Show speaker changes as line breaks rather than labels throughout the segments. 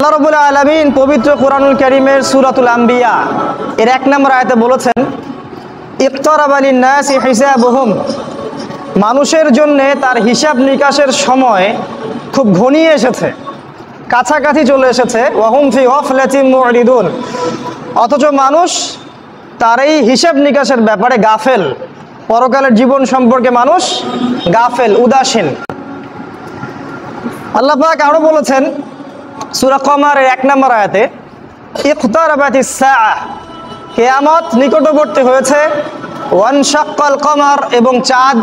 আল্লাহ রাব্বুল আলামিন পবিত্র কোরআনুল কারীমের সূরাতুল আম্বিয়া এর 1 নম্বর আয়াতে বলেছেন, ইকতারাবা লিন-নাসি হিসাবুহুম, মানুষের জন্য তার হিসাব নিকাশের সময় খুব ঘনিয়ে এসেছে, কাছাকাছি চলে এসেছে। ওয়াহুম ফি গাফলাতিন মুরিদুন, অথচ মানুষ তার এই হিসাব নিকাশের ব্যাপারে গাফেল, পরকালের জীবন সম্পর্কে মানুষ গাফেল, উদাসীন। আল্লাহ পাক আরো বলেছেন সূরা কমারের 1 নম্বর আয়াতে, ইকতারাবাতিস সাআহ, কিয়ামত নিকটবর্তী হয়েছে। ওয়ানশাক্কাল কমার, এবং চাঁদ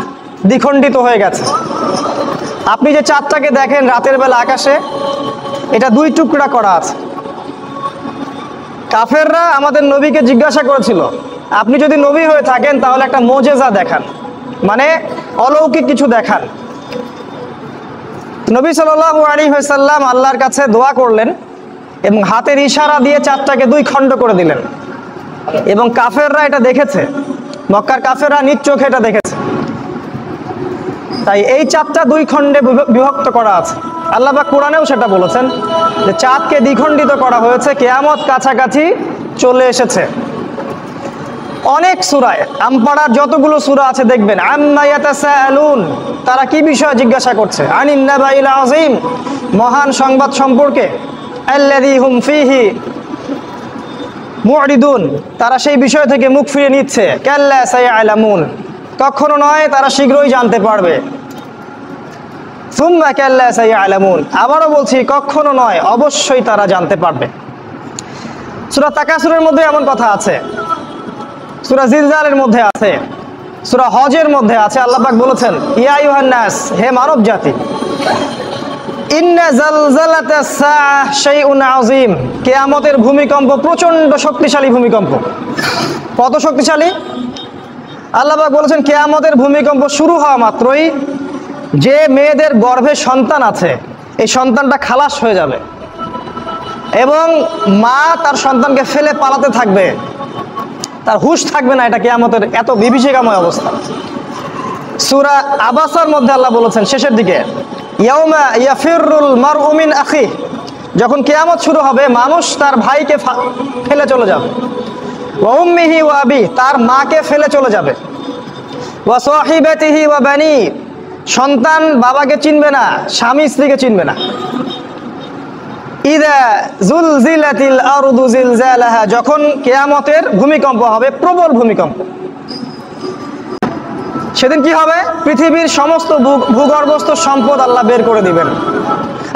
দ্বিখণ্ডিত হয়ে গেছে। আপনি যে চাঁদটাকে দেখেন রাতের বেলা আকাশে, এটা 2 টুকরা করা আছে। কাফেররা আমাদের নবীকে জিজ্ঞাসা করেছিল, আপনি যদি নবী হয়ে থাকেন তাহলে একটা মুজিজা দেখান, মানে অলৌকিক কিছু দেখান। নবী সাল্লাল্লাহু আলাইহি ওয়াসাল্লাম আল্লাহর কাছে দোয়া করলেন এবং হাতের ইশারা দিয়ে চাঁদটাকে 2 খণ্ড করে দিলেন। এবং কাফেররা এটা দেখেছে, মক্কার কাফেররা নিজ চোখে এটা দেখেছে। তাই এই চাঁদটা 2 খণ্ডে বিভক্ত করা আছে। আল্লাহ পাক কোরআনেও সেটা বলেছেন যে চাঁদকে দ্বিখণ্ডিত করা হয়েছে, কিয়ামত কাছাকাছি চলে এসেছে। অনেক সূরায়, আমপাড়ার যতগুলো সূরা আছে দেখবেন, আম্মা ইয়াতাসাআলুন, তারা কি বিষয়ে জিজ্ঞাসা করছে, আনিন নাবাইল আযীম, মহান সংবাদ সম্পর্কে, আল্লাযী হুম ফীহি মুরিদুন, তারা সেই বিষয় থেকে মুখ ফিরিয়ে নিচ্ছে। কাল্লা সায়ালামুন, কখনো নয়, তারা শীঘ্রই জানতে পারবে। সুম্মা কাল্লা সায়ালামুন, আবারও বলছি কখনো নয়, অবশ্যই তারা জানতে পারবে। সূরা তাকাসুরের মধ্যে এমন কথা আছে, সূরা জিলজালের মধ্যে আছে, সূরা হজের মধ্যে আছে। আল্লাহ পাক বলেছেন, ইয়া আইয়ুহান নাস, হে মানব জাতি, ইন্না জালজালাতাস সাআহ শাইউন আযীম, কিয়ামতের ভূমিকম্প প্রচন্ড শক্তিশালী ভূমিকম্প। কত শক্তিশালী? আল্লাহ পাক বলেছেন কিয়ামতের ভূমিকম্প শুরু হওয়া মাত্রই যে মেয়েদের গর্ভে সন্তান আছে, এই সন্তানটা খালাস হয়ে যাবে এবং মা তার সন্তানকে ফেলে পালাতে থাকবে, তার হুঁশ থাকবে না। এটা কিয়ামতের এত বিভীষিকাময় অবস্থা। সূরা আবাসার মধ্যে আল্লাহ বলেছেন শেষের দিকে, ইয়াউমা ইয়াফিরুল মারউ মিন আখি, যখন কিয়ামত শুরু হবে মানুষ তার ভাইকে ফেলে চলে যাবে। ওয়া উম্মিহি ওয়া আবি, তার মাকে ফেলে চলে যাবে। ওয়া সাহিবাতিহি ওয়া বানি, সন্তান বাবাকে চিনবে না, স্বামী স্ত্রীকে চিনবে না। ইযা যুলজিলাতিল আরদু জিলজালাহা, যখন কিয়ামতের ভূমিকম্প হবে, প্রবল ভূমিকম্প, সেদিন কি হবে? পৃথিবীর সমস্ত ভূগর্ভস্থ সম্পদ আল্লাহ বের করে দিবেন।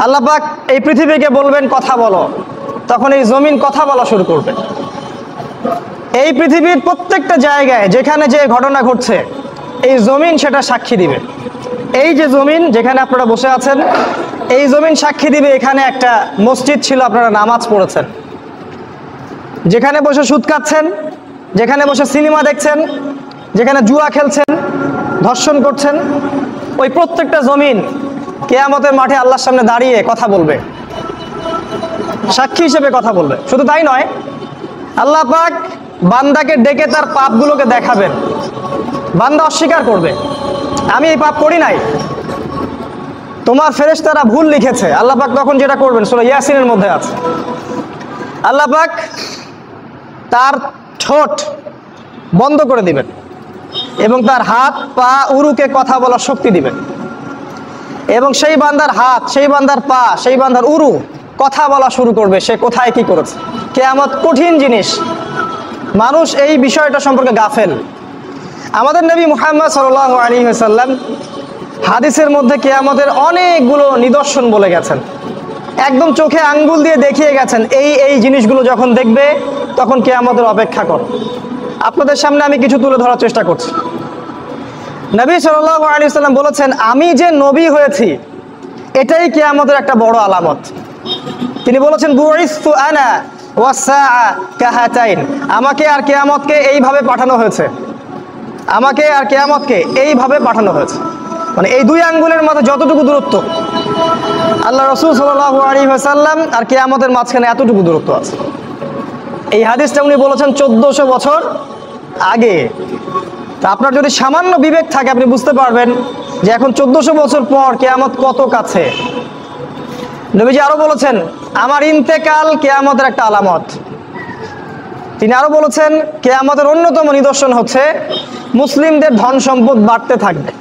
আল্লাহ পাক এই পৃথিবীকে বলবেন কথা বলো, তখন এই জমিন কথা বলা শুরু করবে। এই পৃথিবীর প্রত্যেকটা জায়গায় যেখানে যে ঘটনা ঘটছে, এই জমিন সেটা সাক্ষী দিবে। এই যে জমিন যেখানে আপনারা বসে আছেন, এই জমিন সাক্ষী দিবে এখানে একটা মসজিদ ছিল, আপনারা নামাজ পড়েছেন। যেখানে বসে সুদ খাচ্ছেন, যেখানে বসে সিনেমা দেখছেন, যেখানে জুয়া খেলছেন, ধর্ষণ করছেন, ওই প্রত্যেকটা জমিন কিয়ামতের মাঠে আল্লাহর সামনে দাঁড়িয়ে কথা বলবে, সাক্ষী হিসেবে কথা বলবে। শুধু তাই নয়, আল্লাহ পাক বান্দাকে ডেকে তার পাপগুলোকে দেখাবেন। বান্দা অস্বীকার করবে, আমি এই পাপ করি নাই, তোমার ফেরেশতারা ভুল লিখেছে। আল্লাহ পাক তখন যেটা করবেন সূরা ইয়াসিনের মধ্যে আছে, আল্লাহ পাক তার ঠোঁট বন্ধ করে দিবেন এবং তার হাত পা উরুকে কথা বলার শক্তি দিবেন। এবং সেই বান্দার হাত, সেই বান্দার পা, সেই বান্দার উরু কথা বলা শুরু করবে, সে কোথায় কি করেছে। কিয়ামত কঠিন জিনিস, মানুষ এই বিষয়টা সম্পর্কে গাফেল। আমাদের নবী মুহাম্মদ সাল্লাল্লাহু আলাইহি ওয়াসাল্লাম হাদিসের মধ্যে কিয়ামতের অনেকগুলো নিদর্শন বলে গেছেন, একদম চোখে আঙ্গুল দিয়ে দেখিয়ে গেছেন, এই এই জিনিসগুলো যখন দেখবে তখন কিয়ামতের অপেক্ষা করো। আপনাদের সামনে আমি কিছু তুলে ধরার চেষ্টা করছি। নবী সাল্লাল্লাহু আলাইহি ওয়াসাল্লাম বলেছেন, আমি যে নবী হয়েছি এটাই কিয়ামতের একটা বড় আলামত। তিনি বলেছেন, বুইসতু আনা ওয়াস সাআ কাহাতাইন, আমাকে আর কিয়ামতকে এইভাবে পাঠানো হয়েছে, আমাকে আর কিয়ামতকে এইভাবে পাঠানো হয়েছে। মানে এই 2 আঙ্গুলের মধ্যে যতটুকু দূরত্ব, আল্লাহ রাসূল সাল্লাল্লাহু আলাইহি ওয়াসাল্লাম আর কিয়ামতের মাঝখানে এতটুকু দূরত্ব আছে। এই হাদিসটা উনি বলেছেন 1400 বছর আগে। তা আপনার যদি সামান্য বিবেক থাকে আপনি বুঝতে পারবেন যে এখন 1400 বছর পর কিয়ামত কত কাছে। নবীজি আরো বলেছেন, আমার ইন্তেকাল কিয়ামতের একটা আলামত। তিনি আরো বলেছেন, কিয়ামতের অন্যতম নিদর্শন হচ্ছে মুসলিমদের ধন সম্পদ বাড়তে থাকবে।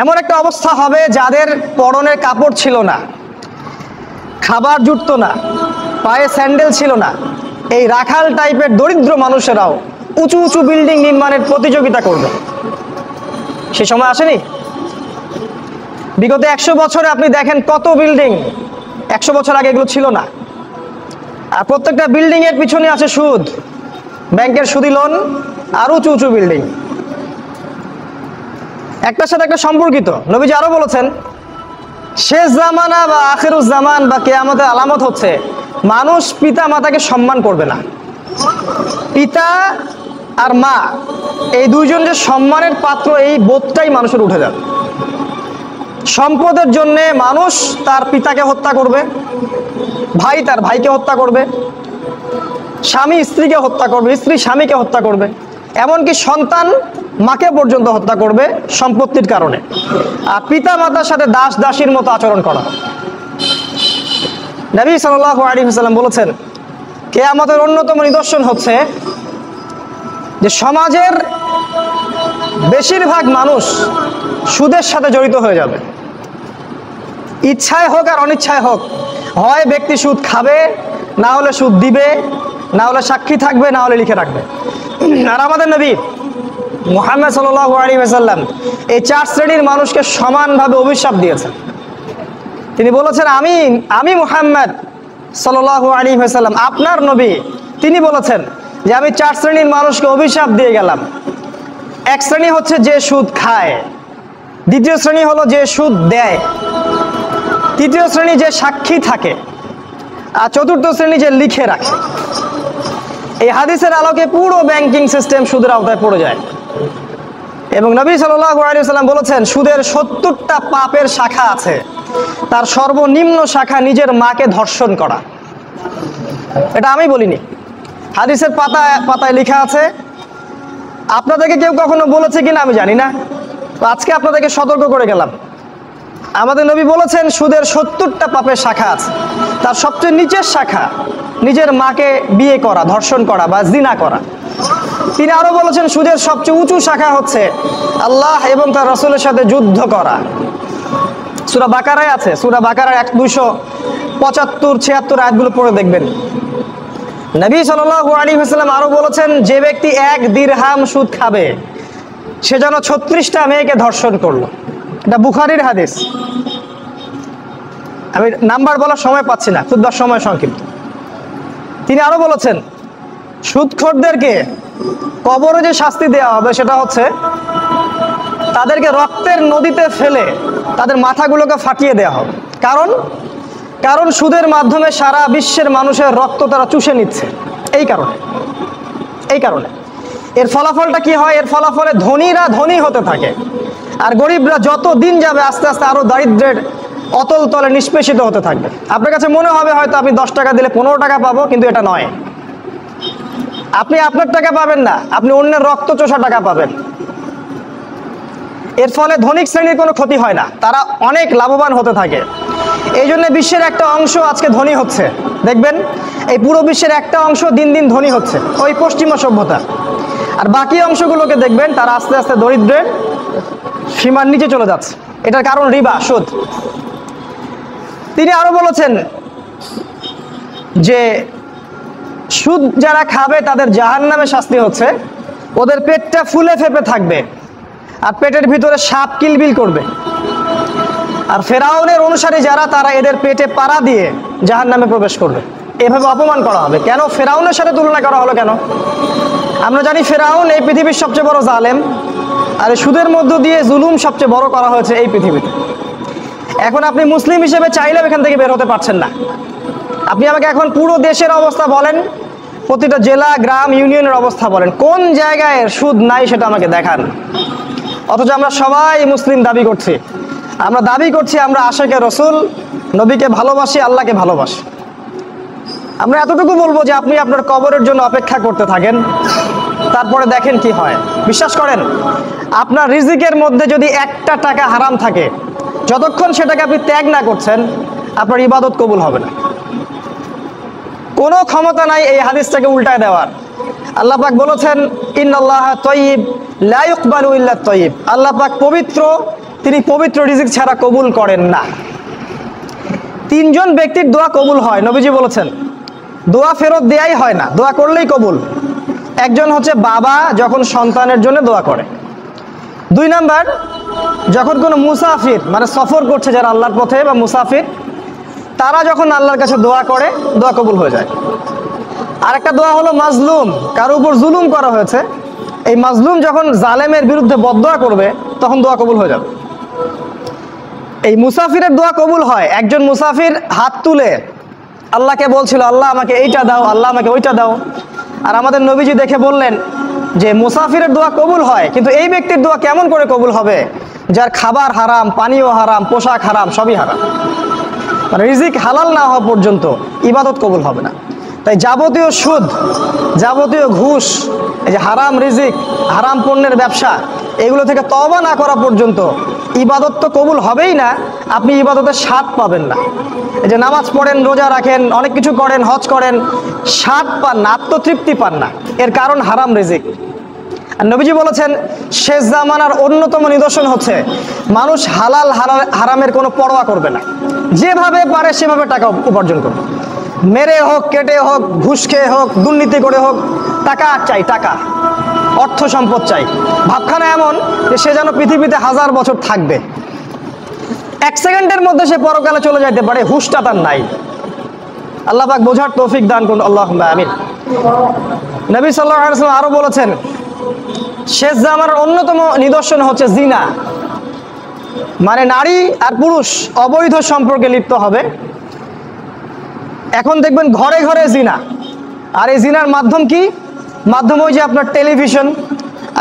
এমন একটা অবস্থা হবে যাদের পরনের কাপড় ছিল না, খাবার জুটত না, পায়ে স্যান্ডেল ছিল না, এই রাখাল টাইপের দরিদ্র মানুষেরাও উঁচু উঁচু বিল্ডিং নির্মাণের প্রতিযোগিতা করবে। সে সময় আসেনি? বিগত 100 বছরে আপনি দেখেন কত বিল্ডিং, 100 বছর আগে এগুলো ছিল না। আর প্রত্যেকটা বিল্ডিং এর পিছনে আছে সুদ, ব্যাংকের সুদি লোন, আর উঁচু উঁচু বিল্ডিং, একটার সাথে একটা সম্পর্কিত। নবীজি আরো বলেছেন, শেষ জামানা বা আখিরুজ জামান বা কিয়ামতের আলামত হচ্ছে মানুষ পিতা মাতাকে সম্মান করবে না। পিতা আর মা এই দুইজন যে সম্মানের পাত্র, এই বোধটাই মানুষের উঠে যাবে। সম্পদের জন্য মানুষ তার পিতাকে হত্যা করবে, ভাই তার ভাইকে হত্যা করবে, স্বামী স্ত্রীকে হত্যা করবে, স্ত্রী স্বামীকে হত্যা করবে, এমনকি সন্তান মাকে পর্যন্ত হত্যা করবে সম্পত্তির কারণে। আর পিতা মাতার সাথে দাস দাসীর মতো আচরণ করা। নবী সাল্লাল্লাহু আলাইহি ওয়াসাল্লাম বলেছেন, কিয়ামতের অন্যতম নিদর্শন হচ্ছে যে সমাজের বেশিরভাগ মানুষ সুদের সাথে জড়িত হয়ে যাবে। ইচ্ছায় হোক আর অনিচ্ছায় হোক, হয় ব্যক্তি সুদ খাবে, না হলে সুদ দিবে, না হলে সাক্ষী থাকবে, না হলে লিখে রাখবে। আর আমাদের নবী মুহাম্মদ সাল্লাল্লাহু আলাইহি ওয়াসাল্লাম এই 4 শ্রেণীর মানুষকে সমানভাবে অভিশাপ দিয়েছেন। তিনি বলেছেন, আমি মুহাম্মদ সাল্লাল্লাহু আলাইহি ওয়াসাল্লাম আপনার নবী, তিনি বলেছেন যে আমি 4 শ্রেণীর মানুষকে অভিশাপ দিয়ে গেলাম। এক শ্রেণী হচ্ছে যে সুদ খায়, দ্বিতীয় শ্রেণী হলো যে সুদ দেয়, তৃতীয় শ্রেণী যে সাক্ষী থাকে, আর চতুর্থ শ্রেণী যে লিখে রাখে। এই হাদিসের আলোকে পুরো ব্যাংকিং সিস্টেম সুদের আওতায় পড়ে যায়। এবং নবী সাল্লাল্লাহু আলাইহি ওয়াসাল্লাম বলেছেন, সুদের 70টা পাপের শাখা আছে, তার সর্বনিম্ন শাখা নিজের মাকে ধর্ষণ করা। এটা আমি বলিনি, হাদিসের পাতায় পাতায় লেখা আছে। আপনাদেরকে কেউ কখনো বলেছে কিনা আমি জানি না, তো আজকে আপনাদেরকে সতর্ক করে গেলাম। আমাদের নবী বলেছেন সুদের 70টা পাপের শাখা আছে, তার সবচেয়ে নিচের শাখা নিজের মাকে বিয়ে করা, ধর্ষণ করা বা জিনা করা। তিনি আরো বলেছেন সুদের সবচেয়ে উঁচু শাখা হচ্ছে আল্লাহ এবং তার রাসূলের সাথে যুদ্ধ করা। সূরা বাকারায় আছে, সূরা বাকারার 275-76 আয়াতগুলো পড়ে দেখবেন। নবী সাল্লাল্লাহু আলাইহি ওয়াসাল্লাম আরো বলেছেন, যে ব্যক্তি 1 দিরহাম সুদ খাবে সে যেন 36টা মেয়েকে ধর্ষণ করলো। এটা বুখারীর হাদিস। আমি নাম্বার বলার সময় পাচ্ছি না, খুব সময় সংক্ষিপ্ত। তিনি আরো বলেছেন, সুদখোরদেরকে কবরে যে শাস্তি দেওয়া হবে সেটা হচ্ছে তাদেরকে রক্তের নদীতে ফেলে তাদের মাথাগুলোকে ফাটিয়ে দেওয়া হবে। কারণ সুদের মাধ্যমে সারা বিশ্বের মানুষের রক্ত তারা চুষে নিচ্ছে। এই কারণে এর ফলাফলটা কি হয়? এর ফলাফলে ধনীরা ধনী হতে থাকে, আর গরিবরা যত দিন যাবে আস্তে আস্তে আরো দারিদ্র্যের অতল তলে নিষ্পেষিত হতে থাকবে। আপনার কাছে মনে হবে হয়তো আপনি 10 টাকা দিলে 15 টাকা পাবো, কিন্তু এটা নয়। আপনি আপনার টাকা পাবেন না, আপনি অন্যের রক্ত চোষা টাকা পাবেন। এর ফলে ধনিক শ্রেণীর কোনো ক্ষতি হয় না, তারা অনেক লাভবান হতে থাকে। এই জন্য বিশ্বের একটা অংশ আজকে ধনী হচ্ছে। দেখবেন এই পুরো বিশ্বের একটা অংশ দিন দিন ধনী হচ্ছে, ওই পশ্চিমা সভ্যতা। আর বাকি অংশগুলোকে দেখবেন তারা আস্তে আস্তে দরিদ্রের সীমার নিচে চলে যাচ্ছে। এটার কারণ রিবা, সুদ। তিনি আরো বলেছেন যে সুদ যারা খাবে তাদের জাহান্নামে শাস্তি হচ্ছে, ওদের পেটটা ফুলে ফেপে থাকবে আর পেটের ভিতরে সাপ কিলবিল করবে। আর ফেরাউনের অনুসারী যারা, তারা এদের পেটে পাড়া দিয়ে জাহান্নামে প্রবেশ করবে। এভাবে অপমান করা হবে। কেন ফেরাউনের সাথে তুলনা করা হলো কেন? আমরা জানি ফেরাউন এই পৃথিবীর সবচেয়ে বড় জালেম, আর সুদের মধ্য দিয়ে জুলুম সবচেয়ে বড় করা হয়েছে এই পৃথিবীতে। এখন আপনি মুসলিম হিসেবে চাইলেও এখান থেকে বের হতে পারছেন না। আপনি আমাকে এখন পুরো দেশের অবস্থা বলেন, প্রতিটা জেলা, গ্রাম, ইউনিয়নের অবস্থা বলেন, কোন জায়গায় সুদ নাই সেটা আমাকে দেখান। অথচ আমরা সবাই মুসলিম দাবি করছি। আমরা দাবি করছি আমরা আশিকে রাসূল, নবীকে ভালোবাসি, আল্লাহকে ভালোবাসি। আমরা এতটুকু বলবো যে আপনি আপনার কবরের জন্য অপেক্ষা করতে থাকেন, তারপরে দেখেন কি হয়। বিশ্বাস করেন, আপনার রিজিকের মধ্যে যদি 1টা টাকা হারাম থাকে, যতক্ষণ সেটাকে আপনি ত্যাগ না করছেন আপনার ইবাদত কবুল হবে না। কোনো ক্ষমতা নাই এই হাদিসটাকে উল্টায় দেওয়ার। আল্লাহ পাক বলেছেন ইন্নাল্লাহা তাইয়্যিব লা ইকবালু ইল্লা তাইয়্যিব, আল্লাহ পাক পবিত্র, তিনি পবিত্র রিজিক ছাড়া কবুল করেন না। তিনজন ব্যক্তির দোয়া কবুল হয়, নবীজি বলেছেন দোয়া ফেরত দেয়াই হয় না, দোয়া করলেই কবুল। একজন হচ্ছে বাবা যখন সন্তানের জন্য দোয়া করে। 2 নাম্বার, যখন কোনো মুসাফির মানে সফর করছে যারা আল্লাহর পথে বা মুসাফির, তারা যখন আল্লাহর কাছে দোয়া করে দোয়া কবুল হয়ে যায়। আরেকটা দোয়া হলো মাজলুম, কারো উপর জুলুম করা হয়েছে, এই মাজলুম যখন জালেমের বিরুদ্ধে বদদোয়া করবে তখন দোয়া কবুল হয়ে যাবে। এই মুসাফিরের দোয়া কবুল হয়। একজন মুসাফির হাত তুলে আল্লাহকে বলছিল আল্লাহ আমাকে এইটা দাও, আল্লাহ আমাকে ওইটা দাও, আর আমাদের নবীজি দেখে বললেন যে মুসাফিরের দোয়া কবুল হয়, কিন্তু এই ব্যক্তির দোয়া কেমন করে কবুল হবে যার খাবার হারাম, পানীয় হারাম, পোশাক হারাম, সবই হারাম। মানে রিজিক হালাল না হওয়া পর্যন্ত ইবাদত কবুল হবে না। তাই যাবতীয় সুদ, যাবতীয় ঘুষ, এই যে হারাম রিজিক, হারাম পণ্যের ব্যবসা, এগুলো থেকে তওবা না করা পর্যন্ত ইবাদত তো কবুল হবেই না, আপনি ইবাদতের স্বাদ পাবেন না। এই যে নামাজ পড়েন, রোজা রাখেন, অনেক কিছু করেন, হজ করেন, স্বাদ পান না, আত্মতৃপ্তি পান না, এর কারণ হারাম রিজিক। আর নবীজি বলেছেন শেষ জামানার অন্যতম নিদর্শন হচ্ছে মানুষ হালাল হারামের কোনো পরোয়া করবে না, যেভাবে পারে সেভাবে টাকা উপার্জন করবে, মেরে হোক, কেটে হোক, ঘুষ খেয়ে হোক, দুর্নীতি করে হোক, টাকা চাই, টাকা, অর্থ সম্পদ চাই। ভাবখানা এমন যে সে যেন পৃথিবীতে 1000 বছর থাকবে, 1 সেকেন্ডের মধ্যে সে পরকালে চলে যাইতে পারে, হুশটা তার নাই। আল্লাহ পাক বোঝার তৌফিক দান করুন, আল্লাহুম্মা আমিন। নবী সাল্লাল্লাহু আলাইহি ওয়াসাল্লাম আরো বলেছেন শেষ জামানার অন্যতম নিদর্শন হচ্ছে জিনা, মানে নারী আর পুরুষ অবৈধ সম্পর্কে লিপ্ত হবে। এখন দেখবেন ঘরে ঘরে জিনা, আর এই জিনার মাধ্যম কি? মাধ্যম ওই যে আপনার টেলিভিশন,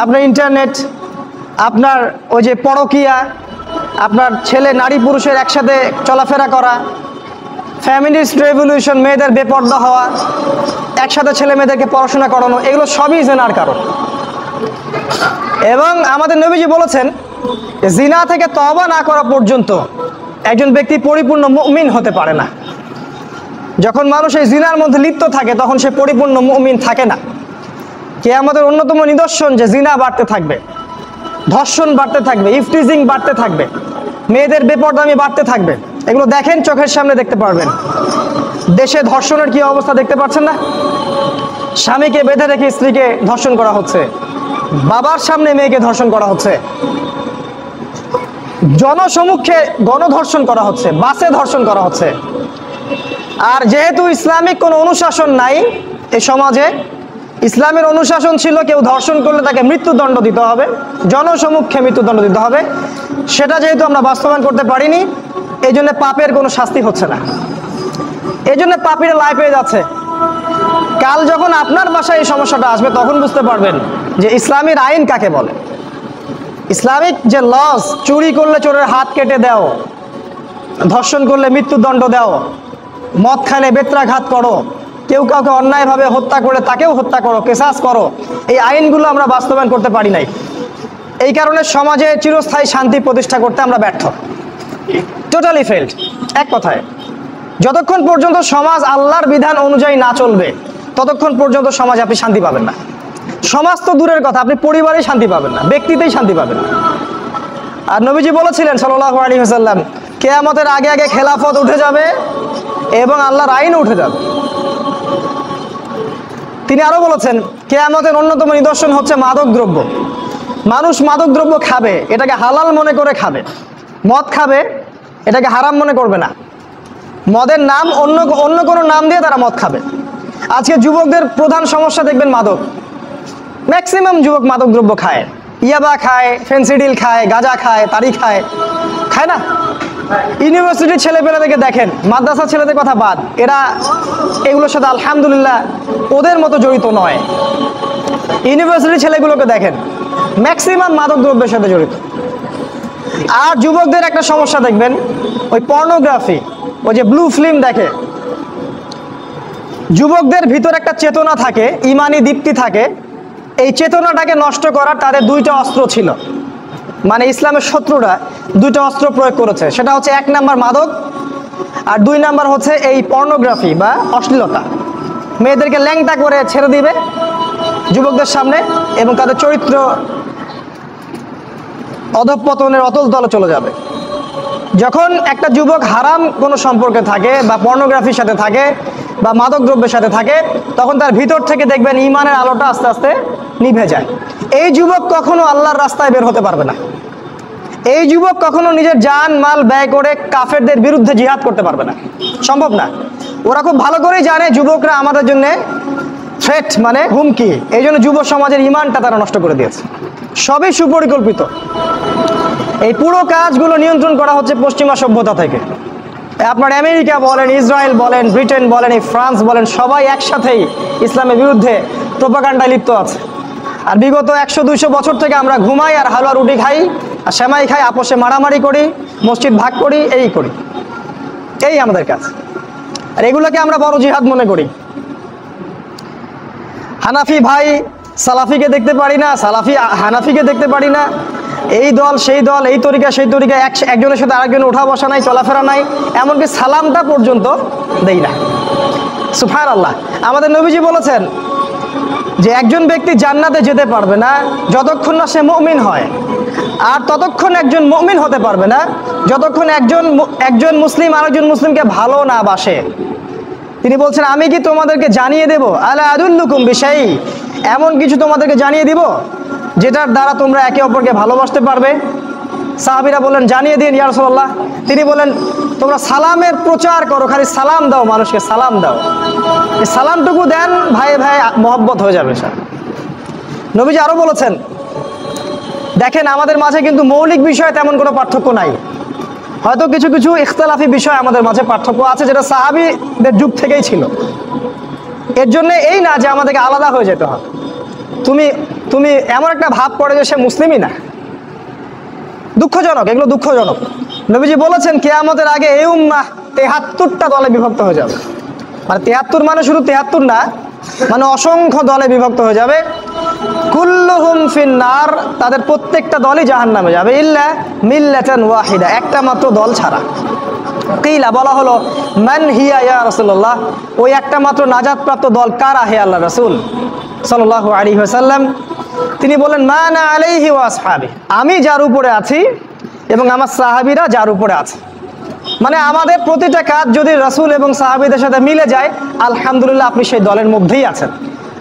আপনার ইন্টারনেট, আপনার ওই যে পরকীয়া, আপনার ছেলে নারী পুরুষের একসাথে চলাফেরা করা, ফ্যামিলিস্ট রেভলিউশন, মেয়েদের বেপর্দা হওয়া, একসাথে ছেলে মেয়েদেরকে পড়াশোনা করানো, এগুলো সবই জিনার কারণ। এবং আমাদের নবীজি বলেছেন জিনা থেকে তওবা না করা পর্যন্ত একজন ব্যক্তি পরিপূর্ণ মুমিন হতে পারে না। যখন মানুষ এই জিনার মধ্যে লিপ্ত থাকে তখন সে পরিপূর্ণ মুমিন থাকে না। কিয়ামতের অন্যতম নিদর্শন যে জিনা বাড়তে থাকবে, ধর্ষণ বাড়তে থাকবে, ইফটিজিং বাড়তে থাকবে, মেয়েদের বেপরদামি বাড়তে থাকবে। এগুলো দেখেন, চোখের সামনে দেখতে পারবেন। দেশে ধর্ষণের কি অবস্থা দেখতে পাচ্ছেন না? স্বামীকে বেঁধে রেখে স্ত্রীকে ধর্ষণ করা হচ্ছে, বাবার সামনে মেয়েকে ধর্ষণ করা হচ্ছে, জনসমক্ষে গণধর্ষণ করা হচ্ছে, বাসে ধর্ষণ করা হচ্ছে। আর যেহেতু ইসলামিক কোনো অনুশাসন নাই এই সমাজে, ইসলামের অনুশাসন ছিল কেউ ধর্ষণ করলে তাকে মৃত্যুদণ্ড দিতে হবে, জনসমক্ষে মৃত্যুদণ্ড দিতে হবে, সেটা যেহেতু আমরা বাস্তবায়ন করতে পারিনি, এই জন্য পাপের কোনো শাস্তি হচ্ছে না, এই জন্য পাপীরা লাই পেয়ে যাচ্ছে। কাল যখন আপনার বাসায় এই সমস্যাটা আসবে তখন বুঝতে পারবেন যে ইসলামের আইন কাকে বলে। ইসলামিক যে লস, চুরি করলে চোরের হাত কেটে দাও, ধর্ষণ করলে মৃত্যুদণ্ড দাও, মদ খাইলে বেত্রাঘাত করো, কেউ কাউকে অন্যায়ভাবে হত্যা করে তাকেও হত্যা করো, কেসাস করো, এই আইনগুলো আমরা বাস্তবায়ন করতে পারি নাই। এই কারণে সমাজে চিরস্থায়ী শান্তি প্রতিষ্ঠা করতে আমরা ব্যর্থ, টোটালি ফেল্ড। এক কথায়, যতক্ষণ পর্যন্ত সমাজ আল্লাহর বিধান অনুযায়ী না চলবে ততক্ষণ পর্যন্ত সমাজে আপনি শান্তি পাবেন না। সমাজ তো দূরের কথা, আপনি পরিবারেই শান্তি পাবেন না, ব্যক্তিতেই শান্তি পাবেন না। আর নবীজি বলেছিলেন সাল্লাল্লাহু আলাইহি ওয়াসাল্লাম কিয়ামতের আগে আগে খেলাফত উঠে যাবে এবং আল্লাহর আইন উঠে যাবে। তিনি আরো বলেছেন কিয়ামতের অন্যতম নিদর্শন হচ্ছে মাদক দ্রব্য। মানুষ মাদক দ্রব্য খাবে, এটাকে হালাল মনে করে খাবে। মদ খাবে, এটাকে হারাম মনে করবে না। মদের নাম অন্য কোনো নাম দিয়ে তারা মদ খাবে। আজকে যুবকদের প্রধান সমস্যা দেখবেন মাদক। ম্যাক্সিমাম যুবক মাদক দ্রব্য খায়, ইয়াবা খায়, ফেন্সিডিল খায়, গাঁজা খায়, তারি খায়, খায় না? ইউনিভার্সিটির ছেলেপেলেদেরকে দেখেন, মাদ্রাসা ছেলেদের কথা বাদ, এরা এগুলোর সাথে আলহামদুলিল্লাহ ওদের মতো জড়িত নয়। ইউনিভার্সিটির ছেলেগুলোকে দেখেন, ম্যাক্সিমাম মাদক দ্রব্যের সাথে জড়িত। আর যুবকদের একটা সমস্যা দেখবেন, ওই পর্নোগ্রাফি, ওই যে ব্লু ফিল্ম দেখে। যুবকদের ভিতর একটা চেতনা থাকে, ইমানি দীপ্তি থাকে, এই চেতনাটাকে নষ্ট করার তাদের 2টা অস্ত্র ছিল। মানে ইসলামের শত্রুরা দুইটা অস্ত্র প্রয়োগ করেছে। সেটা হচ্ছে 1 নাম্বার মাদক, আর 2 নাম্বার হচ্ছে এই পর্নোগ্রাফি বা অশ্লীলতা। মেয়েদেরকে ল্যাংটা করে ছেড়ে দিবে যুবকদের সামনে এবং তাদের চরিত্র অধঃপতনের অতল তলে চলে যাবে। যখন একটা যুবক হারাম কোনো সম্পর্কে থাকে বা পর্নোগ্রাফির সাথে থাকে বা মাদক দ্রব্যের সাথে থাকে, তখন তার ভিতর থেকে দেখবেন ঈমানের আলোটা আস্তে আস্তে নিভে যায়। এই যুবক কখনো আল্লাহর রাস্তায় বের হতে পারবে না। এই যুবক কখনো নিজের জান মাল ব্যয় করে কাফেরদের বিরুদ্ধে জিহাদ করতে পারবে না, সম্ভব না। ওরা খুব ভালো করেই জানে যুবকরা আমাদের জন্য থ্রেট, মানে হুমকি। এই জন্য যুব সমাজের ঈমানটা তারা নষ্ট করে দিয়েছে। সবই সুপরিকল্পিত। এই পুরো কাজগুলো নিয়ন্ত্রণ করা হচ্ছে পশ্চিমা সভ্যতা থেকে। আপনার আমেরিকা বলেন, ইসরায়েল বলেন, ব্রিটেন বলেন, এই ফ্রান্স বলেন, সবাই একসাথেই ইসলামের বিরুদ্ধে প্রোপাগান্ডায় লিপ্ত আছে। আর বিগত 100-200 বছর থেকে আমরা ঘুমাই আর হালুয়া রুটি খাই আর সেমাই খাই, আপোষে মারামারি করি, মসজিদ ভাগ করি, এই করি, এই আমাদের কাজ। আর এগুলোকে আমরা বড় জিহাদ মনে করি। হানাফি ভাই সালাফিকে দেখতে পারি না, সালাফি হানাফিকে দেখতে পারি না, এই দল সেই দল, এই তরিকা সেই তরিকা, একজনের সাথে আরেকজনের উঠা বসা নাই, চলাফেরা নাই, এমনকি সালামটা পর্যন্ত দেই না। সুবহানাল্লাহ। আমাদের নবীজি বলেছেন যে একজন ব্যক্তি জান্নাতে যেতে পারবে না যতক্ষণ না সে মুমিন হয়, আর ততক্ষণ একজন মুমিন হতে পারবে না যতক্ষণ একজন মুসলিম আরেকজন মুসলিমকে ভালো না বাসে। তিনি বলছেন, আমি কি তোমাদেরকে জানিয়ে দেব, আলা আদুল্লুকুম বিশাই, এমন কিছু তোমাদেরকে জানিয়ে দিব যেটার দ্বারা তোমরা একে অপরকে ভালোবাসতে পারবে। সাহাবীরা বললেন, জানিয়ে দিন ইয়া রাসূলুল্লাহ। তিনি বলেন, তোমরা সালামের প্রচার করো, খালি সালাম দাও, মানুষকে সালাম দাও। এই সালামটুকু দেন, ভাই ভাই মহব্বত হয়ে যাবে। স্যার নবীজি আরও বলেছেন, দেখেন আমাদের মাঝে কিন্তু মৌলিক বিষয়ে তেমন কোনো পার্থক্য নাই, হয়তো কিছু কিছু ইখতিলাফি বিষয় আমাদের মাঝে পার্থক্য আছে, যেটা সাহাবীদের যুগ থেকেই ছিল। এর জন্য এই না যে আমাদেরকে আলাদা হয়ে যেতে হবে। তুমি এমন একটা ভাব পড়ে যে সে মুসলিমই না, দুঃখজনক, এগুলো দুঃখজনক। নবীজি বলেছেন কিয়ামতের আগে এই উম্মাহ 73টা দলে বিভক্ত হয়ে যাবে। মানে 73 মানে শুধু 73 না, মানে অসংখ্য দলে বিভক্ত হয়ে যাবে। কুল্লুহুম ফিন্নার, তাদের প্রত্যেকটা দলই জাহান্নামে যাবে, ইল্লা মিল্লাতান ওয়াহিদা, একটা মাত্র দল ছাড়া। কিলা, বলা হলো, মান হিয়া ইয়া রাসূলুল্লাহ, ওই একটা মাত্র নাজাতপ্রাপ্ত দল কারা হে আল্লাহ রাসূল সাল্লাল্লাহু আলাইহি ওয়াসাল্লাম? তিনি বলেন, মা আনা আলাইহি ওয়া আসহাবি, আমি যার উপরে আছি এবং আমার সাহাবীরা যার উপরে আছে। মানে আমাদের প্রতিটা কাজ যদি রাসূল এবং সাহাবীদের সাথে মিলে যায়, আলহামদুলিল্লাহ আপনি সেই দলের মধ্যেই আছেন।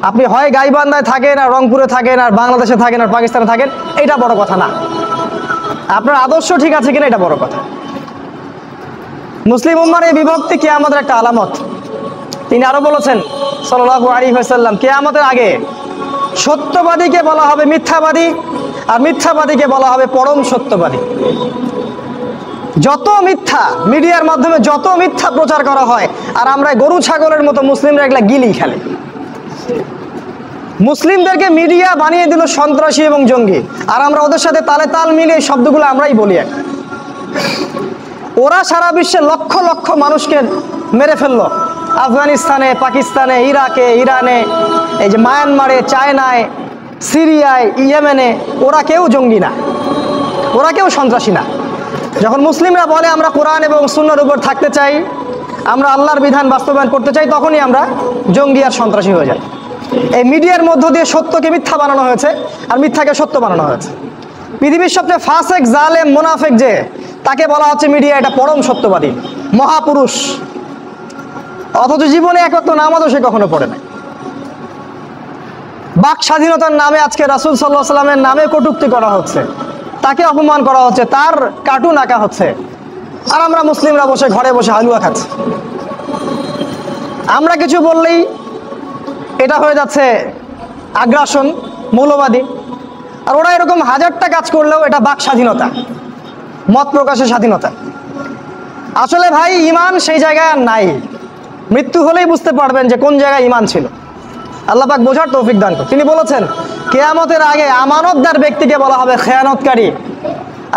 আপনি হয় গাইবান্ধায় থাকেন, আর রংপুরে থাকেন, আর বাংলাদেশে থাকেন, আর পাকিস্তানে থাকেন, এটা বড় কথা না। আপনার আদর্শ ঠিক আছে কিনা এটা বড় কথা। মুসলিম উম্মার এই বিভক্তি কিয়ামতের একটা আলামত। তিনি আরো বলেছেন সাল্লাল্লাহু আলাইহি ওয়াসাল্লাম, কিয়ামতের আগে সত্যবাদীকে বলা হবে মিথ্যাবাদী, আর মিথ্যাবাদীকে বলা হবে পরম সত্যবাদী। যত মিথ্যা মিডিয়ার মাধ্যমে যত মিথ্যা প্রচার করা হয়, আর আমরা গরু ছাগলের মতো মুসলিমরা এগুলা গিলি খেলে। মুসলিমদেরকে মিডিয়া বানিয়ে দিল সন্ত্রাসী এবং জঙ্গি, আর আমরা ওদের সাথে তালে তাল মিলিয়ে এই শব্দগুলো আমরাই বলি। ওরা সারা বিশ্বে লক্ষ লক্ষ মানুষকে মেরে ফেললো, আফগানিস্তানে, পাকিস্তানে, ইরাকে, ইরানে, এই যে মায়ানমারে, চায়নায়, সিরিয়ায়, ইয়েমেনে। ওরা কেউ জঙ্গি না, ওরা কেউ সন্ত্রাসী না। যখন মুসলিমরা বলে আমরা কোরআন এবং সুন্নাহর উপর থাকতে চাই, আমরা আল্লাহর বিধান বাস্তবায়ন করতে চাই, তখনই আমরা জঙ্গি আর সন্ত্রাসী হয়ে যাই। এই মিডিয়ার মধ্য দিয়ে সত্যকে মিথ্যা বানানো হয়েছে, আর মিথ্যাকে সত্য বানানো হয়েছে। পৃথিবীর সবচেয়ে ফাসেক, জালেম, মুনাফেক যে, তাকে বলা হচ্ছে মিডিয়া এটা পরম সত্যবাদী, মহাপুরুষ, অথচ জীবনে একত্র নামাজও সে কখনো পড়ে না। বাক স্বাধীনতার নামে আজকে রাসূল সাল্লাল্লাহু আলাইহি ওয়াসাল্লামের নামে কটূক্তি করা হচ্ছে, তাকে অপমান করা হচ্ছে, তার কার্টুন আঁকা হচ্ছে, আর আমরা মুসলিমরা বসে ঘরে বসে হালুয়া খাচ্ছি। আমরা কিছু বললেই এটা হয়ে যাচ্ছে আগ্রাসন, মৌলবাদী। আর ওরা এরকম হাজারটা কাজ করলেও এটা বাক স্বাধীনতা, মত প্রকাশের স্বাধীনতা। আসলে ভাই ঈমান সেই জায়গায় আর নাই। মৃত্যু হলেই বুঝতে পারবেন যে কোন জায়গায় ঈমান ছিল। আল্লাহ পাক বোঝার তৌফিক দান করুন। তিনি বলেছেন, কিয়ামতের আগে আমানতদার ব্যক্তিকে বলা হবে খেয়ানতকারী,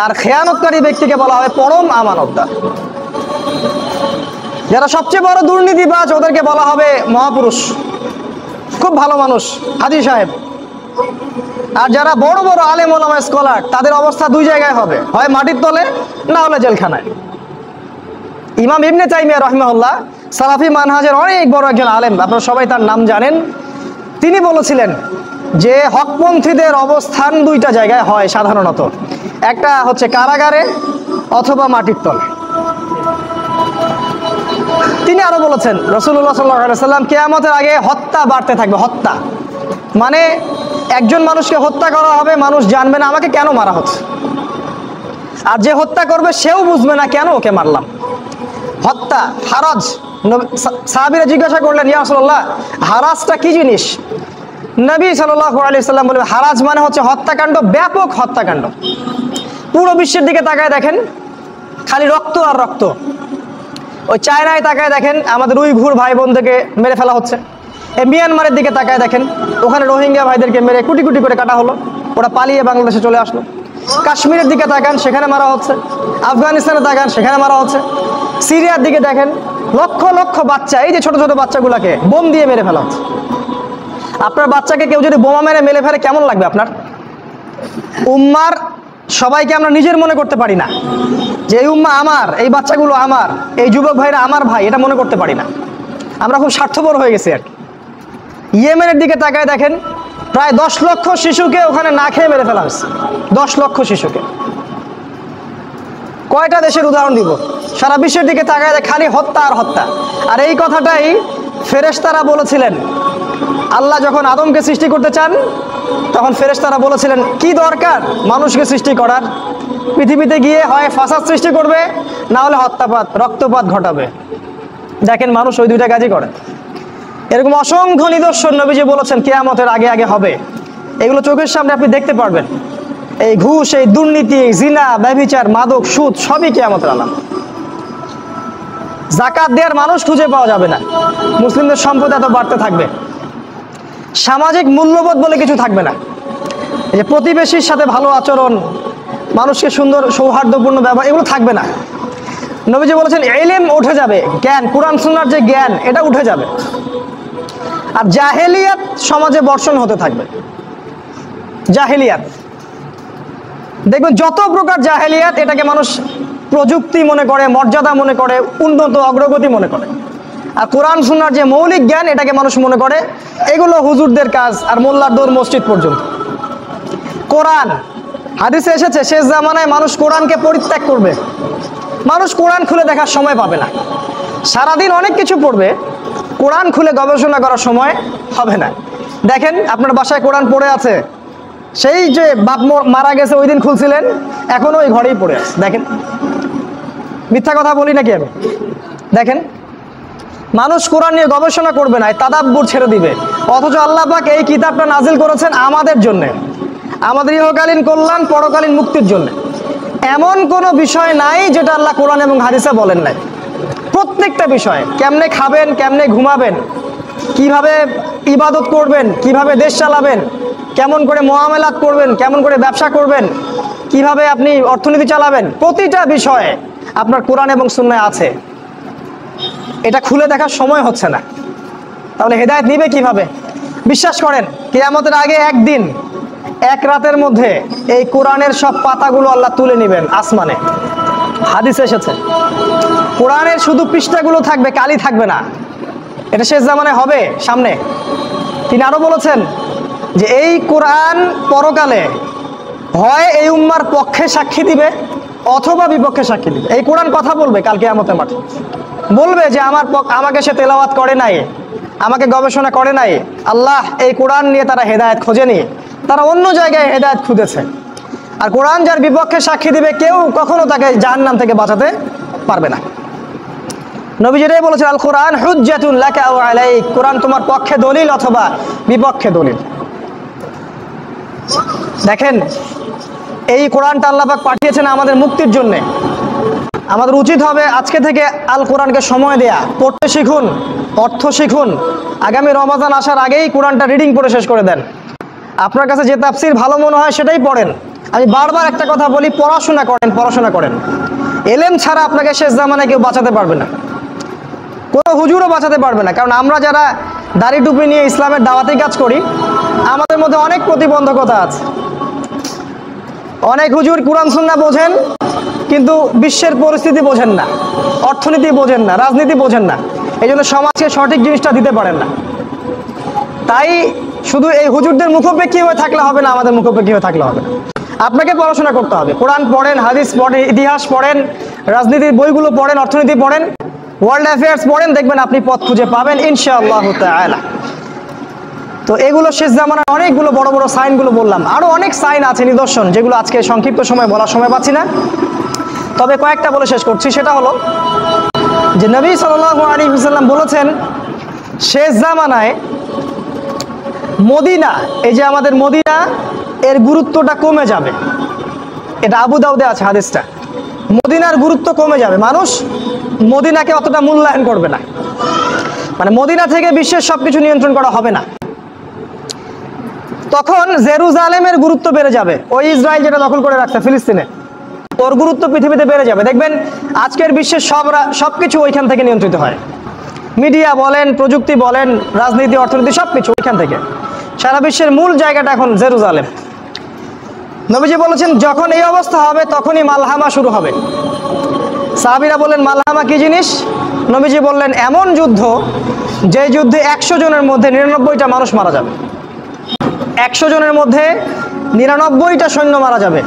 আর খেয়ানতকারী ব্যক্তিকে বলা হবে পরম আমানতদার। যারা সবচেয়ে বড় দুর্নীতিবাজ ওদেরকে বলা হবে মহাপুরুষ, খুব ভালো মানুষ, হাজী সাহেব। আর যারা বড় বড় আলেম ওলামা স্কলার তাদের অবস্থা দুই জায়গায় হবে, হয় মাটির তলে না হলে জেলখানায়। ইমাম ইবনে তাইমিয়া রাহিমাহুল্লাহ সালাফি মানহাজের অনেক বড় একজন আলেম, আপনারা সবাই তার নাম জানেন। তিনি বলেছিলেন যে হকপন্থীদের অবস্থান দুইটা জায়গায় হয় সাধারণত, একটা হচ্ছে কারাগারে অথবা মাটির তলে। তিনি আরো বলেছেন রাসূলুল্লাহ সাল্লাল্লাহু আলাইহি ওয়াসাল্লাম কিয়ামতের আগে হত্যা বাড়তে থাকবে। হত্যা মানে একজন মানুষকে হত্যা করা হবে, মানুষ জানবে না আমাকে কেন মারা হচ্ছে, আর যে হত্যা করবে সেও বুঝবে না কেন ওকে মারলাম। হত্যা হারাজ। সাহাবীরা জিজ্ঞাসা করলেন ইয়া রাসূলুল্লাহ হারাজটা কি জিনিস? নবী সাল্লাল্লাহু আলাইহি ওয়াসাল্লাম বললেন হারাজ মানে হচ্ছে হত্যাকাণ্ড, ব্যাপক হত্যাকাণ্ড। পুরো বিশ্বের দিকে তাকায় দেখেন, খালি রক্ত আর রক্ত। ওই চায়নায় তাকায় দেখেন আমাদের উইঘুর ভাই বোনদেরকে মেরে ফেলা হচ্ছে। এই মিয়ানমারের দিকে তাকায় দেখেন, ওখানে রোহিঙ্গা ভাইদেরকে মেরে কুটি কুটি করে কাটা হলো, ওরা পালিয়ে বাংলাদেশে চলে আসলো। কাশ্মীরের দিকে তাকান, সেখানে মারা হচ্ছে। আফগানিস্তানে তাকান, সেখানে মারা হচ্ছে। সিরিয়ার দিকে দেখেন, লক্ষ লক্ষ বাচ্চা, এই যে ছোট ছোট বাচ্চাগুলোকে বোম দিয়ে মেরে ফেলা হচ্ছে। আপনার বাচ্চাকে কেউ যদি বোমা মেরে মেরে ফেলে কেমন লাগবে আপনার? উম্মার সবাইকে আমরা নিজের মনে করতে পারি না যে এই উম্মা আমার, এই বাচ্চাগুলো আমার, এই যুবক ভাইরা আমার ভাই, এটা মনে করতে পারি না। আমরা খুব স্বার্থপর হয়ে গেছি আর কি। ইয়েমেনের দিকে তাকায় দেখেন, প্রায় 10 লক্ষ শিশুকে ওখানে না খেয়ে মেরে ফেলা হয়েছে। 10 লক্ষ শিশুকে। কয়টা দেশের উদাহরণ দিব? সারা বিশ্বের দিকে তাকায় খালি হত্যা আর হত্যা। আর এই কথাটাই ফেরেশতারা বলেছিলেন। আল্লাহ যখন আদমকে সৃষ্টি করতে চান তখন ফেরেশতারা বলেছিলেন কি দরকার মানুষকে সৃষ্টি করার? পৃথিবীতে গিয়ে হয় ফাসাদ সৃষ্টি করবে, না হলে হত্যাপাত রক্তপাত ঘটাবে। দেখেন মানুষ ওই দুইটা কাজই করে। এরকম অসংখ্য নিদর্শন নবীজি বলেছেন কিয়ামতের আগে আগে হবে। এগুলো চোখের সামনে আপনি দেখতে পারবেন। এই ঘুষ, এই দুর্নীতি, জিনা, ব্যভিচার, মাদক, সুদ সবই কিয়ামতের আলামত। যাকাত দেওয়ার মানুষ খুঁজে পাওয়া যাবে না। মুসলিমদের সম্পদ এত বাড়তে থাকবে। সামাজিক মূল্যবোধ বলে কিছু থাকবে না। এই যে প্রতিবেশীর সাথে ভালো আচরণ, মানুষকে সুন্দর সৌহার্দ্যপূর্ণ ব্যবহার, এগুলো থাকবে না। নবীজি বলেছেন ইলম উঠে যাবে, জ্ঞান, কোরআন সুন্নাহর যে জ্ঞান এটা উঠে যাবে। আর জাহেলিয়াত সমাজে বর্ষণ হতে থাকবে। জাহেলিয়াত দেখবেন যত প্রকার জাহেলিয়াত, এটাকে মানুষ প্রযুক্তি মনে করে, মর্যাদা মনে করে, উন্নত অগ্রগতি মনে করে। আর কোরআন সুন্নাহর যে মৌলিক জ্ঞান এটাকে মানুষ মনে করে এগুলো হুজুরদের কাজ আর মোল্লার দৌড় মসজিদ পর্যন্ত। কোরআন হাদিসে এসেছে শেষ জামানায় মানুষ কোরআনকে পরিত্যাগ করবে। মানুষ কোরআন খুলে দেখার সময় পাবে না। সারাদিন অনেক কিছু পড়বে, কোরআন খুলে গবেষণা করার সময় হবে না। দেখেন আপনার বাসায় কোরআন পড়ে আছে, সেই যে বাপ মারা গেছে ওই দিন খুলছিলেন, এখনো ওই ঘরেই পড়ে আছে। দেখেন মিথ্যা কথা বলি নাকি আমি? দেখেন মানুষ কোরআন নিয়ে গবেষণা করবে না, তাদাব্বুর ছেড়ে দিবে। অথচ আল্লাহ পাক এই কিতাবটা নাজিল করেছেন আমাদের জন্য, আমাদের ইহকালীন কল্যাণ, পরকালীন মুক্তির জন্য। এমন কোনো বিষয় নাই যেটা আল্লাহ কোরআন এবং হাদিসে বলেন নাই। প্রত্যেকটা বিষয়, কেমনে খাবেন, কেমনে ঘুমাবেন, কিভাবে ইবাদত করবেন, কিভাবে দেশ চালাবেন, কেমন করে মুআমালাত করবেন, কেমন করে ব্যবসা করবেন, কিভাবে আপনি অর্থনীতি চালাবেন, প্রতিটা বিষয়ে আপনার কোরআন এবং সুন্নাহ আছে। এটা খুলে দেখার সময় হচ্ছে না। তাহলে হেদায়েত নিবে কিভাবে? বিশ্বাস করেন কিয়ামতের আগে একদিন, এক রাতের মধ্যে এই কোরআনের সব পাতাগুলো আল্লাহ তুলে নেবেন আসমানে। হাদিসে এসেছে কোরআনের শুধু পৃষ্ঠাগুলো থাকবে, কালি থাকবে না। এটা শেষ জামানায় হবে সামনে। তিনি আরো বলেছেন যে এই কোরআন পরকালে হয় এই উম্মার পক্ষে সাক্ষী দিবে অথবা বিপক্ষে সাক্ষী দিবে। এই কোরআন কথা বলবে কাল কিয়ামতের মাঠে, বলবে যে আমাকে সে তেলাওয়াত করে নাই, আমাকে গবেষণা করে নাই। আল্লাহ এই কোরআন নিয়ে তারা হেদায়েত খোঁজেনি, তারা অন্য জায়গায় হেদায়েত খুঁজেছে। আর কোরআন যার বিপক্ষে সাক্ষী দিবে কেউ কখনো তাকে জাহান্নাম থেকে বাঁচাতে পারবে না। নবী যেটাই বলেছেন আল কোরআন হুজ্জাতুন লাকা ওয়া আলাইক, কোরআন তোমার পক্ষে দলিল অথবা বিপক্ষে দলিল। দেখেন এই কোরআনটা আল্লাহ পাক পাঠিয়েছেন আমাদের মুক্তির জন্য। আমাদের উচিত হবে আজকে থেকে আল কোরআনকে সময় দেয়া, পড়তে শিখুন, অর্থ শিখুন। আগামী রমাজান আসার আগেই কোরআনটা রিডিং পড়ে শেষ করে দেন। আপনার কাছে যে তাফসির ভালো মনে হয় সেটাই পড়েন। আমি বারবার একটা কথা বলি, পড়াশোনা করেন, পড়াশোনা করেন। এলেম ছাড়া আপনাকে শেষ জামানায় কেউ বাঁচাতে পারবে না, কোনো হুজুরও বাঁচাতে পারবে না। কারণ আমরা যারা দাড়ি টুপি নিয়ে ইসলামের দাওয়াতি কাজ করি, আমাদের মধ্যে অনেক প্রতিবন্ধকতা আছে। অনেক হুজুর কুরআন সুন্নাহ বোঝেন, কিন্তু বিশ্বের পরিস্থিতি বোঝেন না, অর্থনীতি বোঝেন না, রাজনীতি বোঝেন না, এই জন্য সমাজকে সঠিক জিনিসটা দিতে পারেন না। তাই শুধু এই হুজুরদের মুখোপেক্ষী হয়ে থাকলে হবে না, আমাদের মুখোপেক্ষী হয়ে থাকলে হবে না। আপনাকে পড়াশোনা করতে হবে, কোরআন পড়েন, হাদিস পড়েন, ইতিহাস পড়েন, রাজনীতির বইগুলো পড়েন, অর্থনীতি পড়েন, ওয়ার্ল্ড অ্যাফেয়ার্স পড়েন, দেখবেন আপনি পথ খুঁজে পাবেন ইনশাআল্লাহু তাআলা। তো এগুলো শেষ জামানার অনেকগুলো বড় বড় সাইনগুলো বললাম, আরও অনেক সাইন আছে, নিদর্শন, যেগুলো আজকে সংক্ষিপ্ত সময় বলার সময় পাচ্ছি না, তবে কয়েকটা বলে শেষ করছি। সেটা হলো যে নবী সাল্লাল্লাহু আলাইহি ওয়াসাল্লাম বলেছেন, শেষ জামানায় মদিনা, এই যে আমাদের মদিনা, এর গুরুত্বটা কমে যাবে। এটা আবু দাউদে আছে হাদিসটা। মদিনার গুরুত্ব কমে যাবে, মানুষ মদিনাকে অতটা মূল্যায়ন করবে না, মানে মদিনা থেকে বিশ্বের সবকিছু নিয়ন্ত্রণ করা হবে না। তখন জেরুজালেমের গুরুত্ব বেড়ে যাবে, ওই ইসরায়েল যেটা দখল করে রাখছে ফিলিস্তিনে, ওর গুরুত্ব পৃথিবীতে বেড়ে যাবে। দেখবেন আজকের বিশ্বের সবকিছু ওইখান থেকে নিয়ন্ত্রিত হয়, মিডিয়া বলেন, প্রযুক্তি বলেন, রাজনীতি, অর্থনীতি, সবকিছু ওইখান থেকে। সারা বিশ্বের মূল জায়গাটা এখন জেরুজালেম। নবীজি বলেছেন, যখন এই অবস্থা হবে তখনই মালহামা শুরু হবে। সাহাবীরা বললেন, মালহামা কি জিনিস? নবীজি বললেন, এমন যুদ্ধ যে যুদ্ধে 100 জনের মধ্যে 99টা মানুষ মারা যাবে। 100 জনের মধ্যে 99টা সৈন্য মারা যাবে।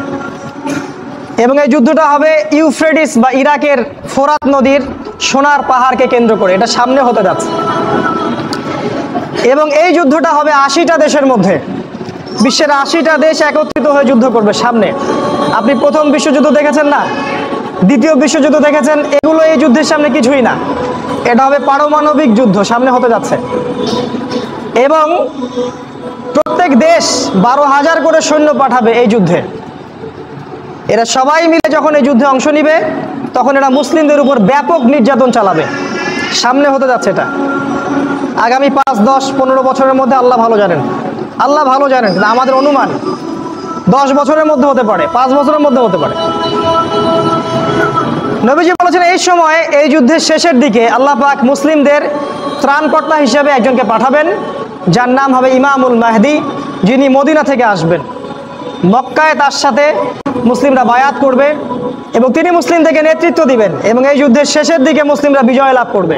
এবং এই যুদ্ধটা হবে ইউফ্রেটিস বা ইরাকের ফোরাত নদীর সোনার পাহাড়কে কেন্দ্র করে, এটা সামনে হতে যাচ্ছে। এবং এই যুদ্ধটা হবে 80টা দেশের মধ্যে, বিশ্বের 80টা দেশ একত্রিত হয়ে যুদ্ধ করবে সামনে। আপনি প্রথম বিশ্বযুদ্ধ দেখেছেন না, দ্বিতীয় বিশ্বযুদ্ধ দেখেছেন, এগুলো এই যুদ্ধের সামনে কিছুই না। এটা হবে পারমাণবিক যুদ্ধ, সামনে হতে যাচ্ছে। এবং প্রত্যেক দেশ 12,000 করে সৈন্য পাঠাবে এই যুদ্ধে। এরা সবাই মিলে যখন এই যুদ্ধে অংশ নিবে, তখন এরা মুসলিমদের উপর ব্যাপক নির্যাতন চালাবে। সামনে হতে যাচ্ছে এটা, আগামী 5, 10, 15 বছরের মধ্যে আল্লাহ ভালো জানেন, আল্লাহ ভালো জানেন। কিন্তু আমাদের অনুমান 10 বছরের মধ্যে হতে পারে, 5 বছরের মধ্যে হতে পারে। নবীজি বলেছেন, এই সময়, এই যুদ্ধের শেষের দিকে আল্লাহ পাক মুসলিমদের ত্রাণকর্তা হিসেবে একজনকে পাঠাবেন, যার নাম হবে ইমামুল মাহদি, যিনি মদিনা থেকে আসবেন। মক্কায় তার সাথে মুসলিমরা বায়াত করবে এবং তিনি মুসলিমদেরকে নেতৃত্ব দিবেন, এবং এই যুদ্ধের শেষের দিকে মুসলিমরা বিজয় লাভ করবে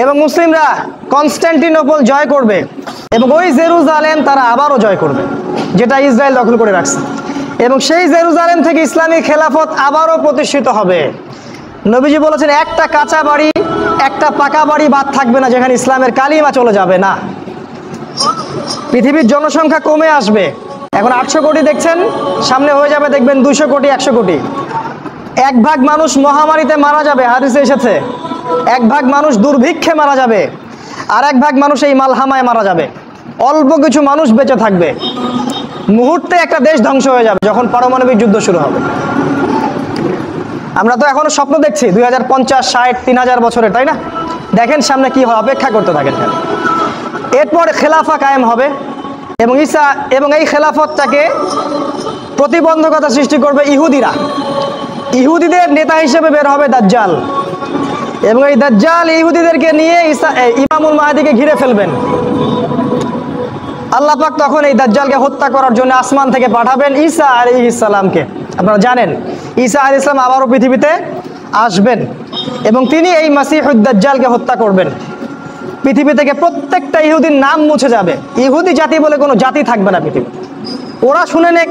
এবং মুসলিমরা কনস্ট্যান্টিনোপল জয় করবে এবং ওই জেরুজালেম তারা আবারও জয় করবে, যেটা ইসরায়েল দখল করে রাখছে। এবং সেই জেরুজালেম থেকে ইসলামী খেলাফত আবারও প্রতিষ্ঠিত হবে। নবীজি বলেছেন, একটা কাঁচা বাড়ি, একটা পাকা বাড়ি বাদ থাকবে না যেখানে ইসলামের কালিমা চলে যাবে না। পৃথিবীর জনসংখ্যা কমে আসবে, এখন 800 কোটি দেখছেন, সামনে হয়ে যাবে দেখবেন 200 কোটি, 100 কোটি। 1 ভাগ মানুষ মহামারীতে মারা যাবে, হাদিসে এসেছে। 1 ভাগ মানুষ দুর্ভিক্ষে মারা যাবে, আর 1 ভাগ মানুষ এই মালহামায় মারা যাবে। অল্প কিছু মানুষ বেঁচে থাকবে। মুহূর্তে একটা দেশ ধ্বংস হয়ে যাবে যখন পারমাণবিক যুদ্ধ শুরু হবে। আমরা তো এখনো স্বপ্ন দেখছি 2050, 60, 3000 বছরে, তাই না? দেখেন সামনে কি হয়, অপেক্ষা করতে থাকেন। এরপর খেলাফা কায়েম হবে এবং এই খেলাফতটাকে প্রতিবন্ধকতা সৃষ্টি করবে ইহুদিরা। ইহুদিদের নেতা হিসেবে বের হবে দাজ্জাল, এবং এই দাজ্জাল ইহুদিদেরকে নিয়ে ইমামুল মাহদিকে ঘিরে ফেলবেন। আল্লাহ পাক তখন এই দাজ্জালকে হত্যা করার জন্য আসমান থেকে পাঠাবেন ঈসা আলাইহিস সালামকে। আপনারা জানেন ঈসা আলাইহিস সালাম আবারও পৃথিবীতে আসবেন এবং তিনি এই মাসিহুদ দাজ্জালকে হত্যা করবেন। পৃথিবী থেকে প্রত্যেকটা ইহুদির নাম মুছে যাবে, ইহুদি জাতি বলে কোনো জাতি থাকবে না পৃথিবী। ওরা শুনে নেক,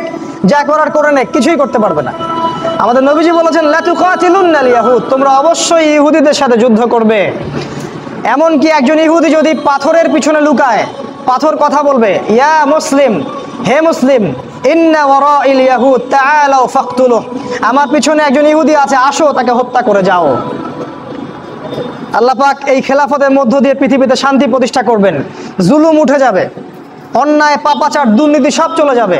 যা করার করে নেক, কিছুই করতে পারবে না। আমাদের নবীজি বলেছেন, লা তুকাতিলুন্নাল ইয়াহুদ, তোমরা অবশ্যই ইহুদিদের সাথে যুদ্ধ করবে। এমনকি একজন ইহুদি যদি পাথরের পিছনে লুকায়, পাথর কথা বলবে, ইয়া মুসলিম, হে মুসলিম, ইন্না ওয়ারাইল ইয়াহুদ তাআলাউ ফাকতুলুহ, আমার পিছনে একজন ইহুদি আছে, আসো তাকে হত্যা করে যাও। আল্লাহ পাক এই খেলাফতের মধ্য দিয়ে পৃথিবীতে শান্তি প্রতিষ্ঠা করবেন। জুলুম উঠে যাবে, অন্যায়, পাপাচার, দুর্নীতি সব চলে যাবে।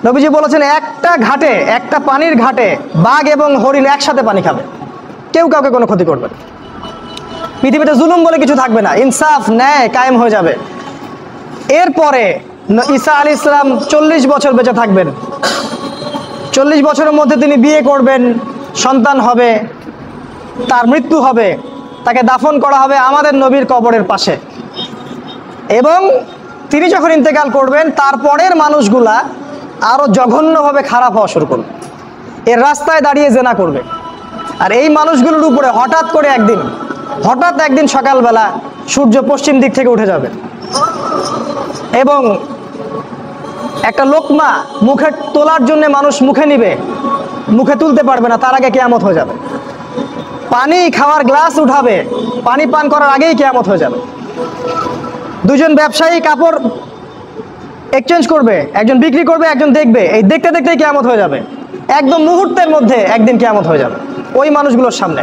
নবীজি বলেছেন, একটা ঘাটে, একটা পানির ঘাটে বাঘ এবং হরিণ একসাথে পানি খাবে, কেউ কাউকে কোনো ক্ষতি করবে না। পৃথিবীতে জুলুম বলে কিছু থাকবে না, ইনসাফ, ন্যায় কায়েম হয়ে যাবে। এরপরে ঈসা আলাইহিস সালাম 40 বছর বেঁচে থাকবেন। 40 বছরের মধ্যে তিনি বিয়ে করবেন, সন্তান হবে, তার মৃত্যু হবে, তাকে দাফন করা হবে আমাদের নবীর কবরের পাশে। এবং তিনি যখন ইন্তেকাল করবেন তারপরের মানুষগুলা আরও জঘন্যভাবে খারাপ হওয়া শুরু করবে, এর রাস্তায় দাঁড়িয়ে জেনা করবে। আর এই মানুষগুলোর উপরে হঠাৎ একদিন সকালবেলা সূর্য পশ্চিম দিক থেকে উঠে যাবে এবং একটা লোকমা মুখে তোলার জন্য মানুষ মুখে নিবে, মুখে তুলতে পারবে না, তার আগে কিয়ামত হয়ে যাবে। পানি খাওয়ার গ্লাস উঠাবে, পানি পান করার আগেই কিয়ামত হয়ে যাবে। দুজন ব্যবসায়ী কাপড় এক্সচেঞ্জ করবে, একজন বিক্রি করবে, একজন দেখবে, এই দেখতে দেখতেই কিয়ামত হয়ে যাবে। একদম মুহূর্তের মধ্যে একদিন কিয়ামত হয়ে যাবে ওই মানুষগুলোর সামনে।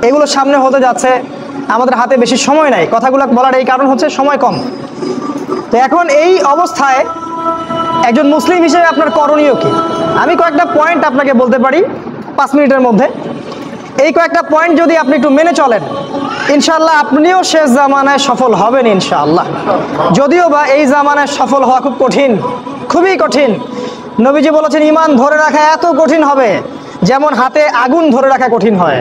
এগুলোর সামনে হতে যাচ্ছে, আমাদের হাতে বেশি সময় নাই কথাগুলো বলার, এই কারণ হচ্ছে সময় কম। তো এখন এই অবস্থায় একজন মুসলিম হিসেবে আপনার করণীয় কি? আমি কয়েকটা পয়েন্ট আপনাকে বলতে পারি 5 মিনিটের মধ্যে। এই কয়েকটা পয়েন্ট যদি আপনি একটু মেনে চলেন, ইনশাআল্লাহ আপনিও শেষ জামানায় সফল হবেন ইনশাআল্লাহ। যদিও বা এই জামানায় সফল হওয়া খুব কঠিন, খুবই কঠিন। নবীজি বলেছেন ঈমান ধরে রাখা এত কঠিন হবে যেমন হাতে আগুন ধরে রাখা কঠিন হয়।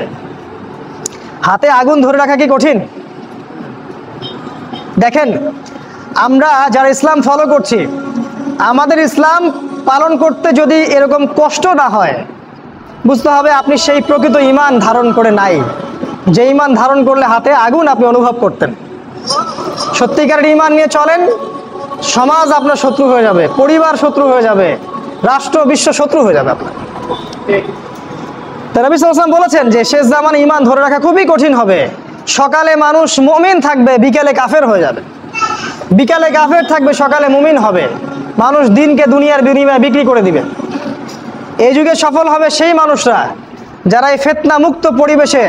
হাতে আগুন ধরে রাখা কি কঠিন? দেখেন, আমরা যারা ইসলাম ফলো করছি, আমাদের ইসলাম পালন করতে যদি এরকম কষ্ট না হয়, বুঝতে হবে আপনি সেই প্রকৃত ঈমান ধারণ করে নাই, যে ঈমান ধারণ করলে হাতে আগুন আপনি অনুভব করতেন। সত্যিকারের ঈমান নিয়ে চলেন, সমাজ আপনার শত্রু হয়ে যাবে, পরিবার শত্রু হয়ে যাবে, রাষ্ট্র বিশ্ব শত্রু হয়ে যাবে আপনার। নবী সাল্লাল্লাহু আলাইহি ওয়াসাল্লাম বলেছেন যে শেষ জামানে ঈমান ধরে রাখা খুবই কঠিন হবে। সকালে মানুষ মুমিন থাকবে, বিকেলে কাফের হয়ে যাবে। বিকালে কাফের থাকবে, সকালে মুমিন হবে। মানুষ দিনকে দুনিয়ার বিনিময়ে বিক্রি করে দিবে। এই যুগে সফল হবে সেই মানুষরা যারা এই ফিতনা মুক্ত পরিবেশে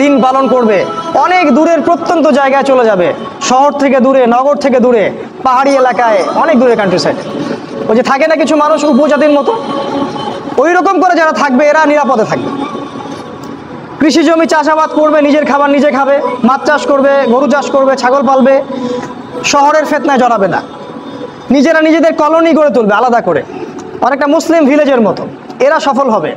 দিন পালন করবে। অনেক দূরের প্রত্যন্ত জায়গায় চলে যাবে, শহর থেকে দূরে, নগর থেকে দূরে, পাহাড়ি এলাকায়, অনেক দূরে, কান্ট্রি সাইডে। ওই যে থাকে না কিছু মানুষ উপজাতির মতো, ওই রকম করে যারা থাকবে এরা নিরাপদে থাকবে। কৃষি জমি চাষাবাদ করবে, নিজের খাবার নিজে খাবে, মাছ চাষ করবে, গরু চাষ করবে, ছাগল পালবে, শহরের ফিতনায় জড়াবে না। নিজেরা নিজেদের কলোনি গড়ে তুলবে আলাদা করে, অনেকটা মুসলিম ভিলেজের মতো। এরা সফল হবে।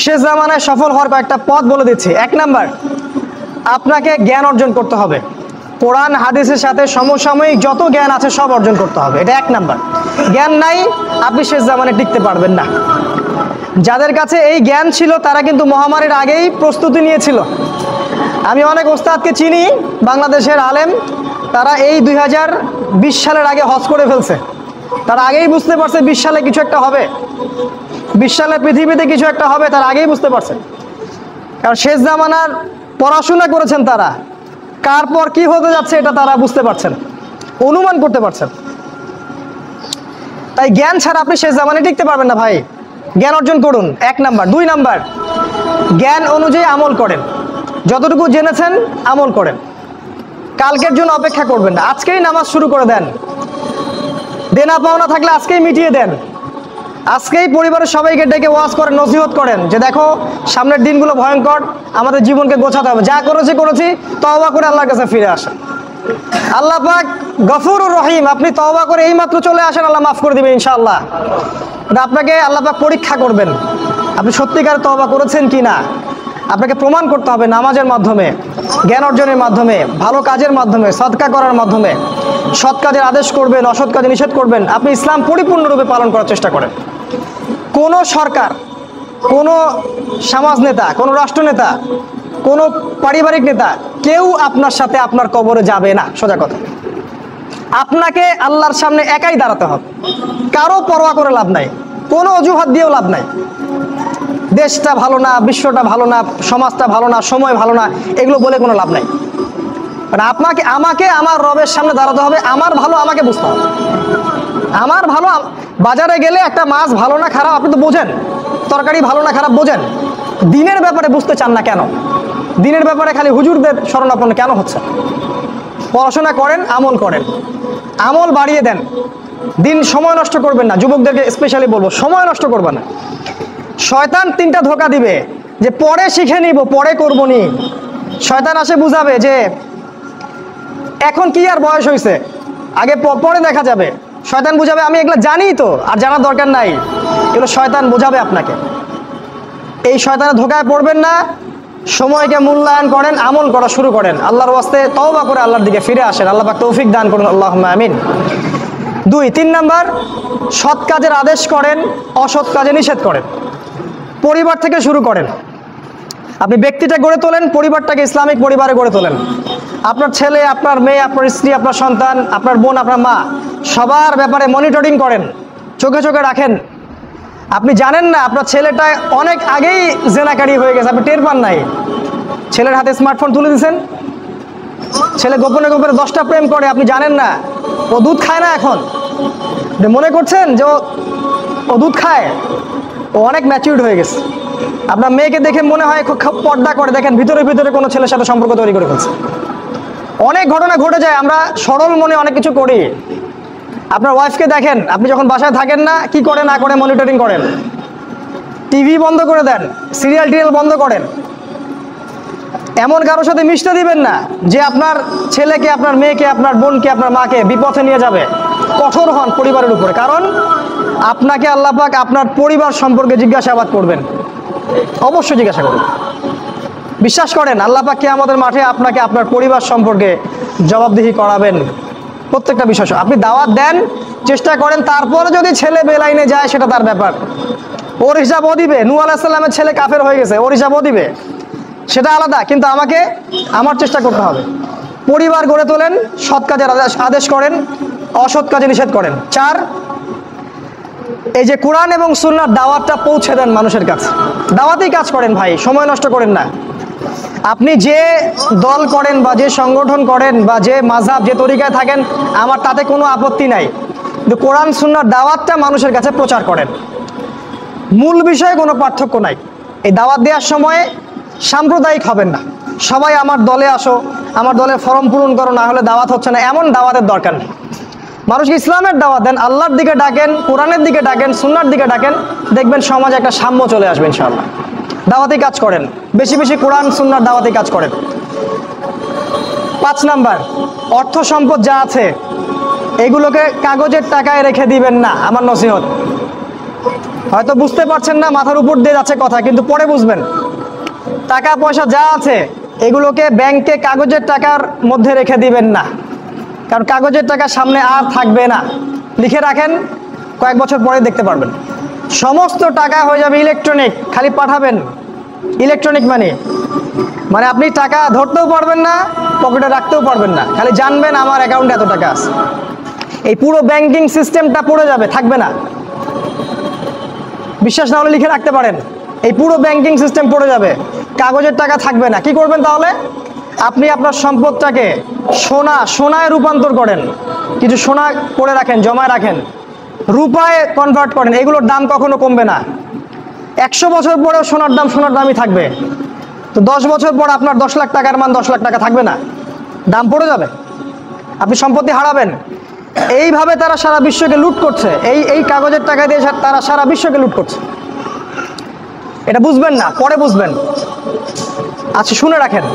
শেষ জামানায় সফল হওয়ার কয়েকটা পথ বলে দিচ্ছি। 1 নাম্বার, আপনাকে জ্ঞান অর্জন করতে হবে। কোরআন হাদিসের সাথে সমসাময়িক যত জ্ঞান আছে সব অর্জন করতে হবে, এটা 1 নাম্বার। জ্ঞান নাই, আপনি শেষ জামানায় টিকতে পারবেন না। যাদের কাছে এই জ্ঞান ছিল তারা কিন্তু মহামারীর আগেই প্রস্তুতি নিয়েছিল। আমি অনেক ওস্তাদকে চিনি, বাংলাদেশের আলেম, তারা এই 2020 সালের আগে হজ করে ফেলছে। তারা আগেই বুঝতে পারছে 20 সালে কিছু একটা হবে, 20 সালে পৃথিবীতে কিছু একটা হবে, তারা আগেই বুঝতে পারছে। কারণ শেষ জামানার পড়াশোনা করেছেন তারা, কার পর কি হতে যাচ্ছে এটা তারা বুঝতে পারছেন, অনুমান করতে পারছেন। তাই জ্ঞান ছাড়া আপনি শেষ জামানায় টিকতে পারবেন না ভাই। জ্ঞান অর্জন করুন, 1 নাম্বার। 2 নাম্বার, জ্ঞান অনুযায়ী আমল করেন। যতটুকু জেনেছেন আমল করেন, কালকের জন্য অপেক্ষা করবেন না। আজকেই নামাজ শুরু করে দেন, দেনা পাওনা থাকলে আজকেই মিটিয়ে দেন। আজকেই পরিবারের সবাইকে ডেকে ওয়াজ করেন, নসিহত করেন যে দেখো সামনের দিনগুলো ভয়ঙ্কর, আমাদের জীবনকে গোছাতে হবে, যা করেছি তওবা করে আল্লাহর কাছে ফিরে আসেন। আল্লাহ পাক গফুরুর রহিম, আপনি তওবা করে এইমাত্র চলে আসেন, আল্লাহ মাফ করে দিবেন ইনশাআল্লাহ। আপনাকে আল্লাহ পাক পরীক্ষা করবেন আপনি সত্যিকার তওবা করেছেন কি না। আপনাকে প্রমাণ করতে হবে নামাজের মাধ্যমে, জ্ঞান অর্জনের মাধ্যমে, ভালো কাজের মাধ্যমে, সদকা করার মাধ্যমে। সৎ কাজের আদেশ করবেন, অসৎ কাজে নিষেধ করবেন। আপনি ইসলাম পরিপূর্ণরূপে পালন করার চেষ্টা করেন। কোনো সরকার, কোনো সমাজ নেতা, কোনো রাষ্ট্রনেতা, কোনো পারিবারিক নেতা, কেউ আপনার সাথে আপনার কবরে যাবে না। সোজা কথা, আপনাকে আল্লাহর সামনে একাই দাঁড়াতে হবে। কারো পরোয়া করে লাভ নাই, কোনো অজুহাত দিয়েও লাভ নাই। দেশটা ভালো না, বিশ্বটা ভালো না, সমাজটা ভালো না, সময় ভালো না, এগুলো বলে কোনো লাভ নাই। মানে আমাকে আমার রবের সামনে দাঁড়াতে হবে। আমার ভালো আমাকে বুঝতে হবে। আমার ভালো, বাজারে গেলে একটা মাছ ভালো না খারাপ আপনি তো বোঝেন, তরকারি ভালো না খারাপ বোঝেন। দিনের ব্যাপারে বুঝতে চান না কেন? দিনের ব্যাপারে খালি হুজুরদের শরণাপন্ন কেন হচ্ছে? পড়াশোনা করেন, আমল করেন, আমল বাড়িয়ে দেন। দিন সময় নষ্ট করবেন না। যুবকদেরকে স্পেশালি বলবো, সময় নষ্ট করবেন না। শয়তান 3টা ধোঁকা দিবে যে পরে শিখে নিব, পরে করবো নি। শয়তান আসে বুঝাবে যে এখন কি আর বয়স হয়েছে, আগে পরে দেখা যাবে। শয়তান বুঝাবে আমি এগুলো জানি তো, আর জানার দরকার নাই। এগুলো শয়তান বোঝাবে আপনাকে। এই শয়তানের ধোঁকায় পড়বেন না। সময়কে মূল্যায়ন করেন, আমল করা শুরু করেন, আল্লাহর ওয়াস্তে তওবা করে আল্লাহর দিকে ফিরে আসেন। আল্লাহ পাক তৌফিক দান করুন, আল্লাহুম্মা আমিন। 3 নাম্বার, সৎ কাজের আদেশ করেন, অসৎ কাজে নিষেধ করেন। পরিবার থেকে শুরু করেন। আপনি ব্যক্তিটা গড়ে তোলেন, পরিবারটাকে ইসলামিক পরিবারে গড়ে তোলেন। আপনার ছেলে, আপনার মেয়ে, আপনার স্ত্রী, আপনার সন্তান, আপনার বোন, আপনার মা, সবার ব্যাপারে মনিটরিং করেন, চোখে চোখে রাখেন। আপনি জানেন না আপনার ছেলেটা অনেক আগেই জেনাকারী হয়ে গেছে, আপনি টের পান নাই। ছেলের হাতে স্মার্টফোন তুলে দিয়েছেন, ছেলে গোপনে গোপনে 10টা প্রেম করে, আপনি জানেন না। ও দুধ খায় না এখন, মনে করছেন যে ও দুধ খায়, ও অনেক ম্যাচিউরড হয়ে গেছে। আপনার মেয়েকে দেখে মনে হয় খুব পর্দা করে, দেখেন ভিতরে ভিতরে কোনো ছেলের সাথে সম্পর্ক তৈরি করে ফেলছে। অনেক ঘটনা ঘটে যায়, আমরা সরল মনে অনেক কিছু করি। আপনার ওয়াইফকে দেখেন, আপনি যখন বাসায় থাকেন না, কি করে না করে মনিটরিং করেন। টিভি বন্ধ করে দেন, সিরিয়াল টিরিয়াল বন্ধ করেন। এমন কারোর সাথে মিশতে দিবেন না যে আপনার ছেলেকে, আপনার মেয়েকে, আপনার বোনকে, আপনার মাকে বিপথে নিয়ে যাবে। কঠোর হন পরিবারের উপরে, কারণ আপনাকে আল্লাহ পাক আপনার পরিবার সম্পর্কে জিজ্ঞাসাবাদ করবেন, অবশ্যই জিজ্ঞাসা করবেন। বিশ্বাস করেন আল্লাহ পাক কিয়ামতের মাঠে আপনাকে আপনার পরিবার সম্পর্কে জবাবদিহি করাবেন প্রত্যেকটা বিষয়। আপনি দাওয়াত দেন, চেষ্টা করেন, তারপরে যদি ছেলে বেলাইনে যায় সেটা তার ব্যাপার, ওর হিসাব ও দিবে। নূহ আলাইহিস সালামের ছেলে কাফের হয়ে গেছে, ওর হিসাব ও দিবে, সেটা আলাদা। কিন্তু আমাকে আমার চেষ্টা করতে হবে। পরিবার গড়ে তোলেন, সৎ কাজের আদেশ করেন, অসৎ কাজে নিষেধ করেন। 4, এই যে কোরআন এবং সুন্নাহর দাওয়াতটা পৌঁছে দেন মানুষের কাছে। দাওয়াতেই কাজ করেন ভাই, সময় নষ্ট করেন না। আপনি যে দল করেন বা যে সংগঠন করেন বা যে মাযহাব, যে তরিকায় থাকেন, আমার তাতে কোনো আপত্তি নাই, কিন্তু কোরআন সুন্নাহর দাওয়াতটা মানুষের কাছে প্রচার করেন। মূল বিষয়ে কোনো পার্থক্য নাই। এই দাওয়াত দেওয়ার সময়ে সাম্প্রদায়িক হবেন না। সবাই আমার দলে আসো, আমার দলের ফর্ম পূরণ করো, না হলে দাওয়াত হচ্ছে না, এমন দাওয়াতের দরকার নেই। মানুষকে ইসলামের দাওয়াত দেন, আল্লাহর দিকে ডাকেন, কোরআনের দিকে ডাকেন, সুন্নাহর দিকে ডাকেন, দেখবেন সমাজে একটা সাম্য চলে আসবে ইনশাআল্লাহ। দাওয়াতি কাজ করেন, বেশি বেশি কোরআন সুন্নাহর দাওয়াতি কাজ করেন। 5 নাম্বার, অর্থ সম্পদ যা আছে এগুলোকে কাগজের টাকায় রেখে দিবেন না, আমার নসিহত। হয়তো বুঝতে পারছেন না, মাথার উপর দিয়ে যাচ্ছে কথা, কিন্তু পরে বুঝবেন। টাকা পয়সা যা আছে এগুলোকে ব্যাংকে কাগজের টাকার মধ্যে রেখে দিবেন না, কারণ কাগজের টাকা সামনে আর থাকবে না। লিখে রাখেন, কয়েক বছর পরে দেখতে পারবেন সমস্ত টাকা হয়ে যাবে ইলেকট্রনিক। খালি পাঠাবেন, ইলেকট্রনিক মানে আপনি টাকা ধরতেও পারবেন না, পকেটে রাখতেও পারবেন না, খালি জানবেন আমার অ্যাকাউন্টে এত টাকা আছে। এই পুরো ব্যাংকিং সিস্টেমটা পড়ে যাবে, থাকবে না। বিশ্বাস না হলে লিখে রাখতে পারেন, এই পুরো ব্যাংকিং সিস্টেম পড়ে যাবে, কাগজের টাকা থাকবে না। কি করবেন তাহলে? আপনি আপনার সম্পদটাকে সোনায় রূপান্তর করেন, কিছু সোনা করে রাখেন, জমায় রাখেন, রূপায় কনভার্ট করেন। এগুলোর দাম কখনো কমবে না। 100 বছর পরেও সোনার দামই থাকবে। তো 10 বছর পর আপনার 10 লাখ টাকার মান 10 লাখ টাকা থাকবে না, দাম পড়ে যাবে, আপনি সম্পত্তি হারাবেন। এইভাবে তারা সারা বিশ্বকে লুট করছে, এই কাগজের টাকা দিয়ে তারা সারা বিশ্বকে লুট করছে। এটা বুঝবেন না, পরে বুঝবেন। আচ্ছা, শুনে রাখেন।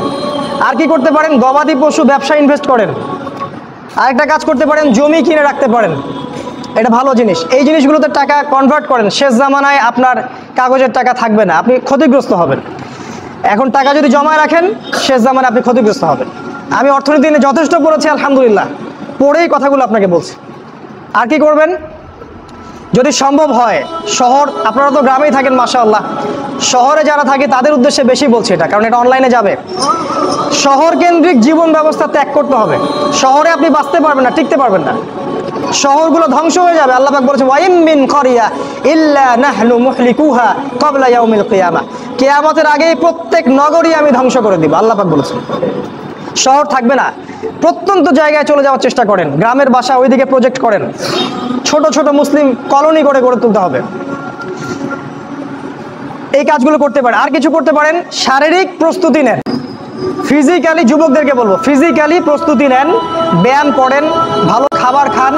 আর কি করতে পারেন? গবাদি পশু ব্যবসা ইনভেস্ট করেন। আরেকটা কাজ করতে পারেন, জমি কিনে রাখতে পারেন, এটা ভালো জিনিস। এই জিনিসগুলোতে টাকা কনভার্ট করেন। শেষ জামানায় আপনার কাগজের টাকা থাকবে না, আপনি ক্ষতিগ্রস্ত হবেন। এখন টাকা যদি জমায় রাখেন, শেষ জামানায় আপনি ক্ষতিগ্রস্ত হবেন। আমি অর্থনীতি নিয়ে যথেষ্ট পড়েছি আলহামদুলিল্লাহ, পড়েই কথাগুলো আপনাকে বলছি। আর কি করবেন? যদি সম্ভব হয়, শহর, আপনারা তো গ্রামেই থাকেন মাশাআল্লাহ, শহরে যারা থাকে তাদের উদ্দেশ্যে বেশি বলছি এটা, কারণ এটা অনলাইনে যাবে। শহর কেন্দ্রিক জীবন ব্যবস্থা ত্যাগ করতে হবে। শহরে আপনি বাঁচতে পারবেন না, টিকতে পারবেন না, শহরগুলো ধ্বংস হয়ে যাবে। আল্লাহ পাক বলেছেন, ওয়াইম মিন ক্বরিয়া ইল্লা নাহনু মুহলিকুহা ক্বাবলা ইয়াউমিল কিয়ামা, কিয়ামতের আগেই প্রত্যেক নগরী আমি ধ্বংস করে দিব, আল্লাহ পাক বলেছেন। শহর থাকবে না, প্রত্যন্ত জায়গায় চলে যাওয়ার চেষ্টা করেন, গ্রামের বাসা ওইদিকে প্রজেক্ট করেন, ছোট ছোট মুসলিম কলোনি করে গড়ে তুলতে হবে। এই কাজগুলো করতে পারেন। আর কিছু করতে পারেন, শারীরিক প্রস্তুতি নেন, ফিজিক্যালি, যুবকদেরকে বলবো ফিজিক্যালি প্রস্তুতি নেন, ব্যায়াম করেন, ভালো খাবার খান,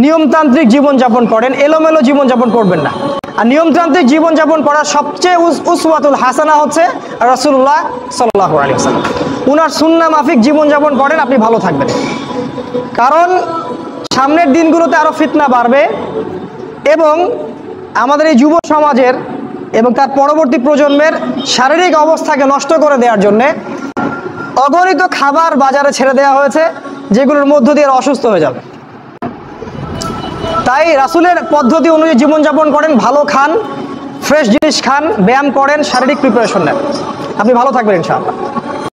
নিয়মতান্ত্রিক জীবনযাপন করেন, এলোমেলো জীবনযাপন করবেন না। আর নিয়মতান্ত্রিক জীবনযাপন করার সবচেয়ে উসওয়াতুল হাসানা হচ্ছে রাসূলুল্লাহ সাল্লাল্লাহু আলাইহি ওয়াসাল্লাম। উনার সুন্নাহ মাফিক জীবনযাপন করেন, আপনি ভালো থাকবেন। কারণ সামনের দিনগুলোতে আরো ফিতনা বাড়বে এবং আমাদের এই যুব সমাজের এবং তার পরবর্তী প্রজন্মের শারীরিক অবস্থাকে নষ্ট করে দেওয়ার জন্যে অগণিত খাবার বাজারে ছেড়ে দেওয়া হয়েছে, যেগুলোর মধ্য দিয়ে অসুস্থ হয়ে যাবে। তাই রাসূলের পদ্ধতি অনুযায়ী জীবনযাপন করেন, ভালো খান, ফ্রেশ জিনিস খান, ব্যায়াম করেন, শারীরিক প্রিপারেশন নেন, আপনি ভালো থাকবেন ইনশাআল্লাহ।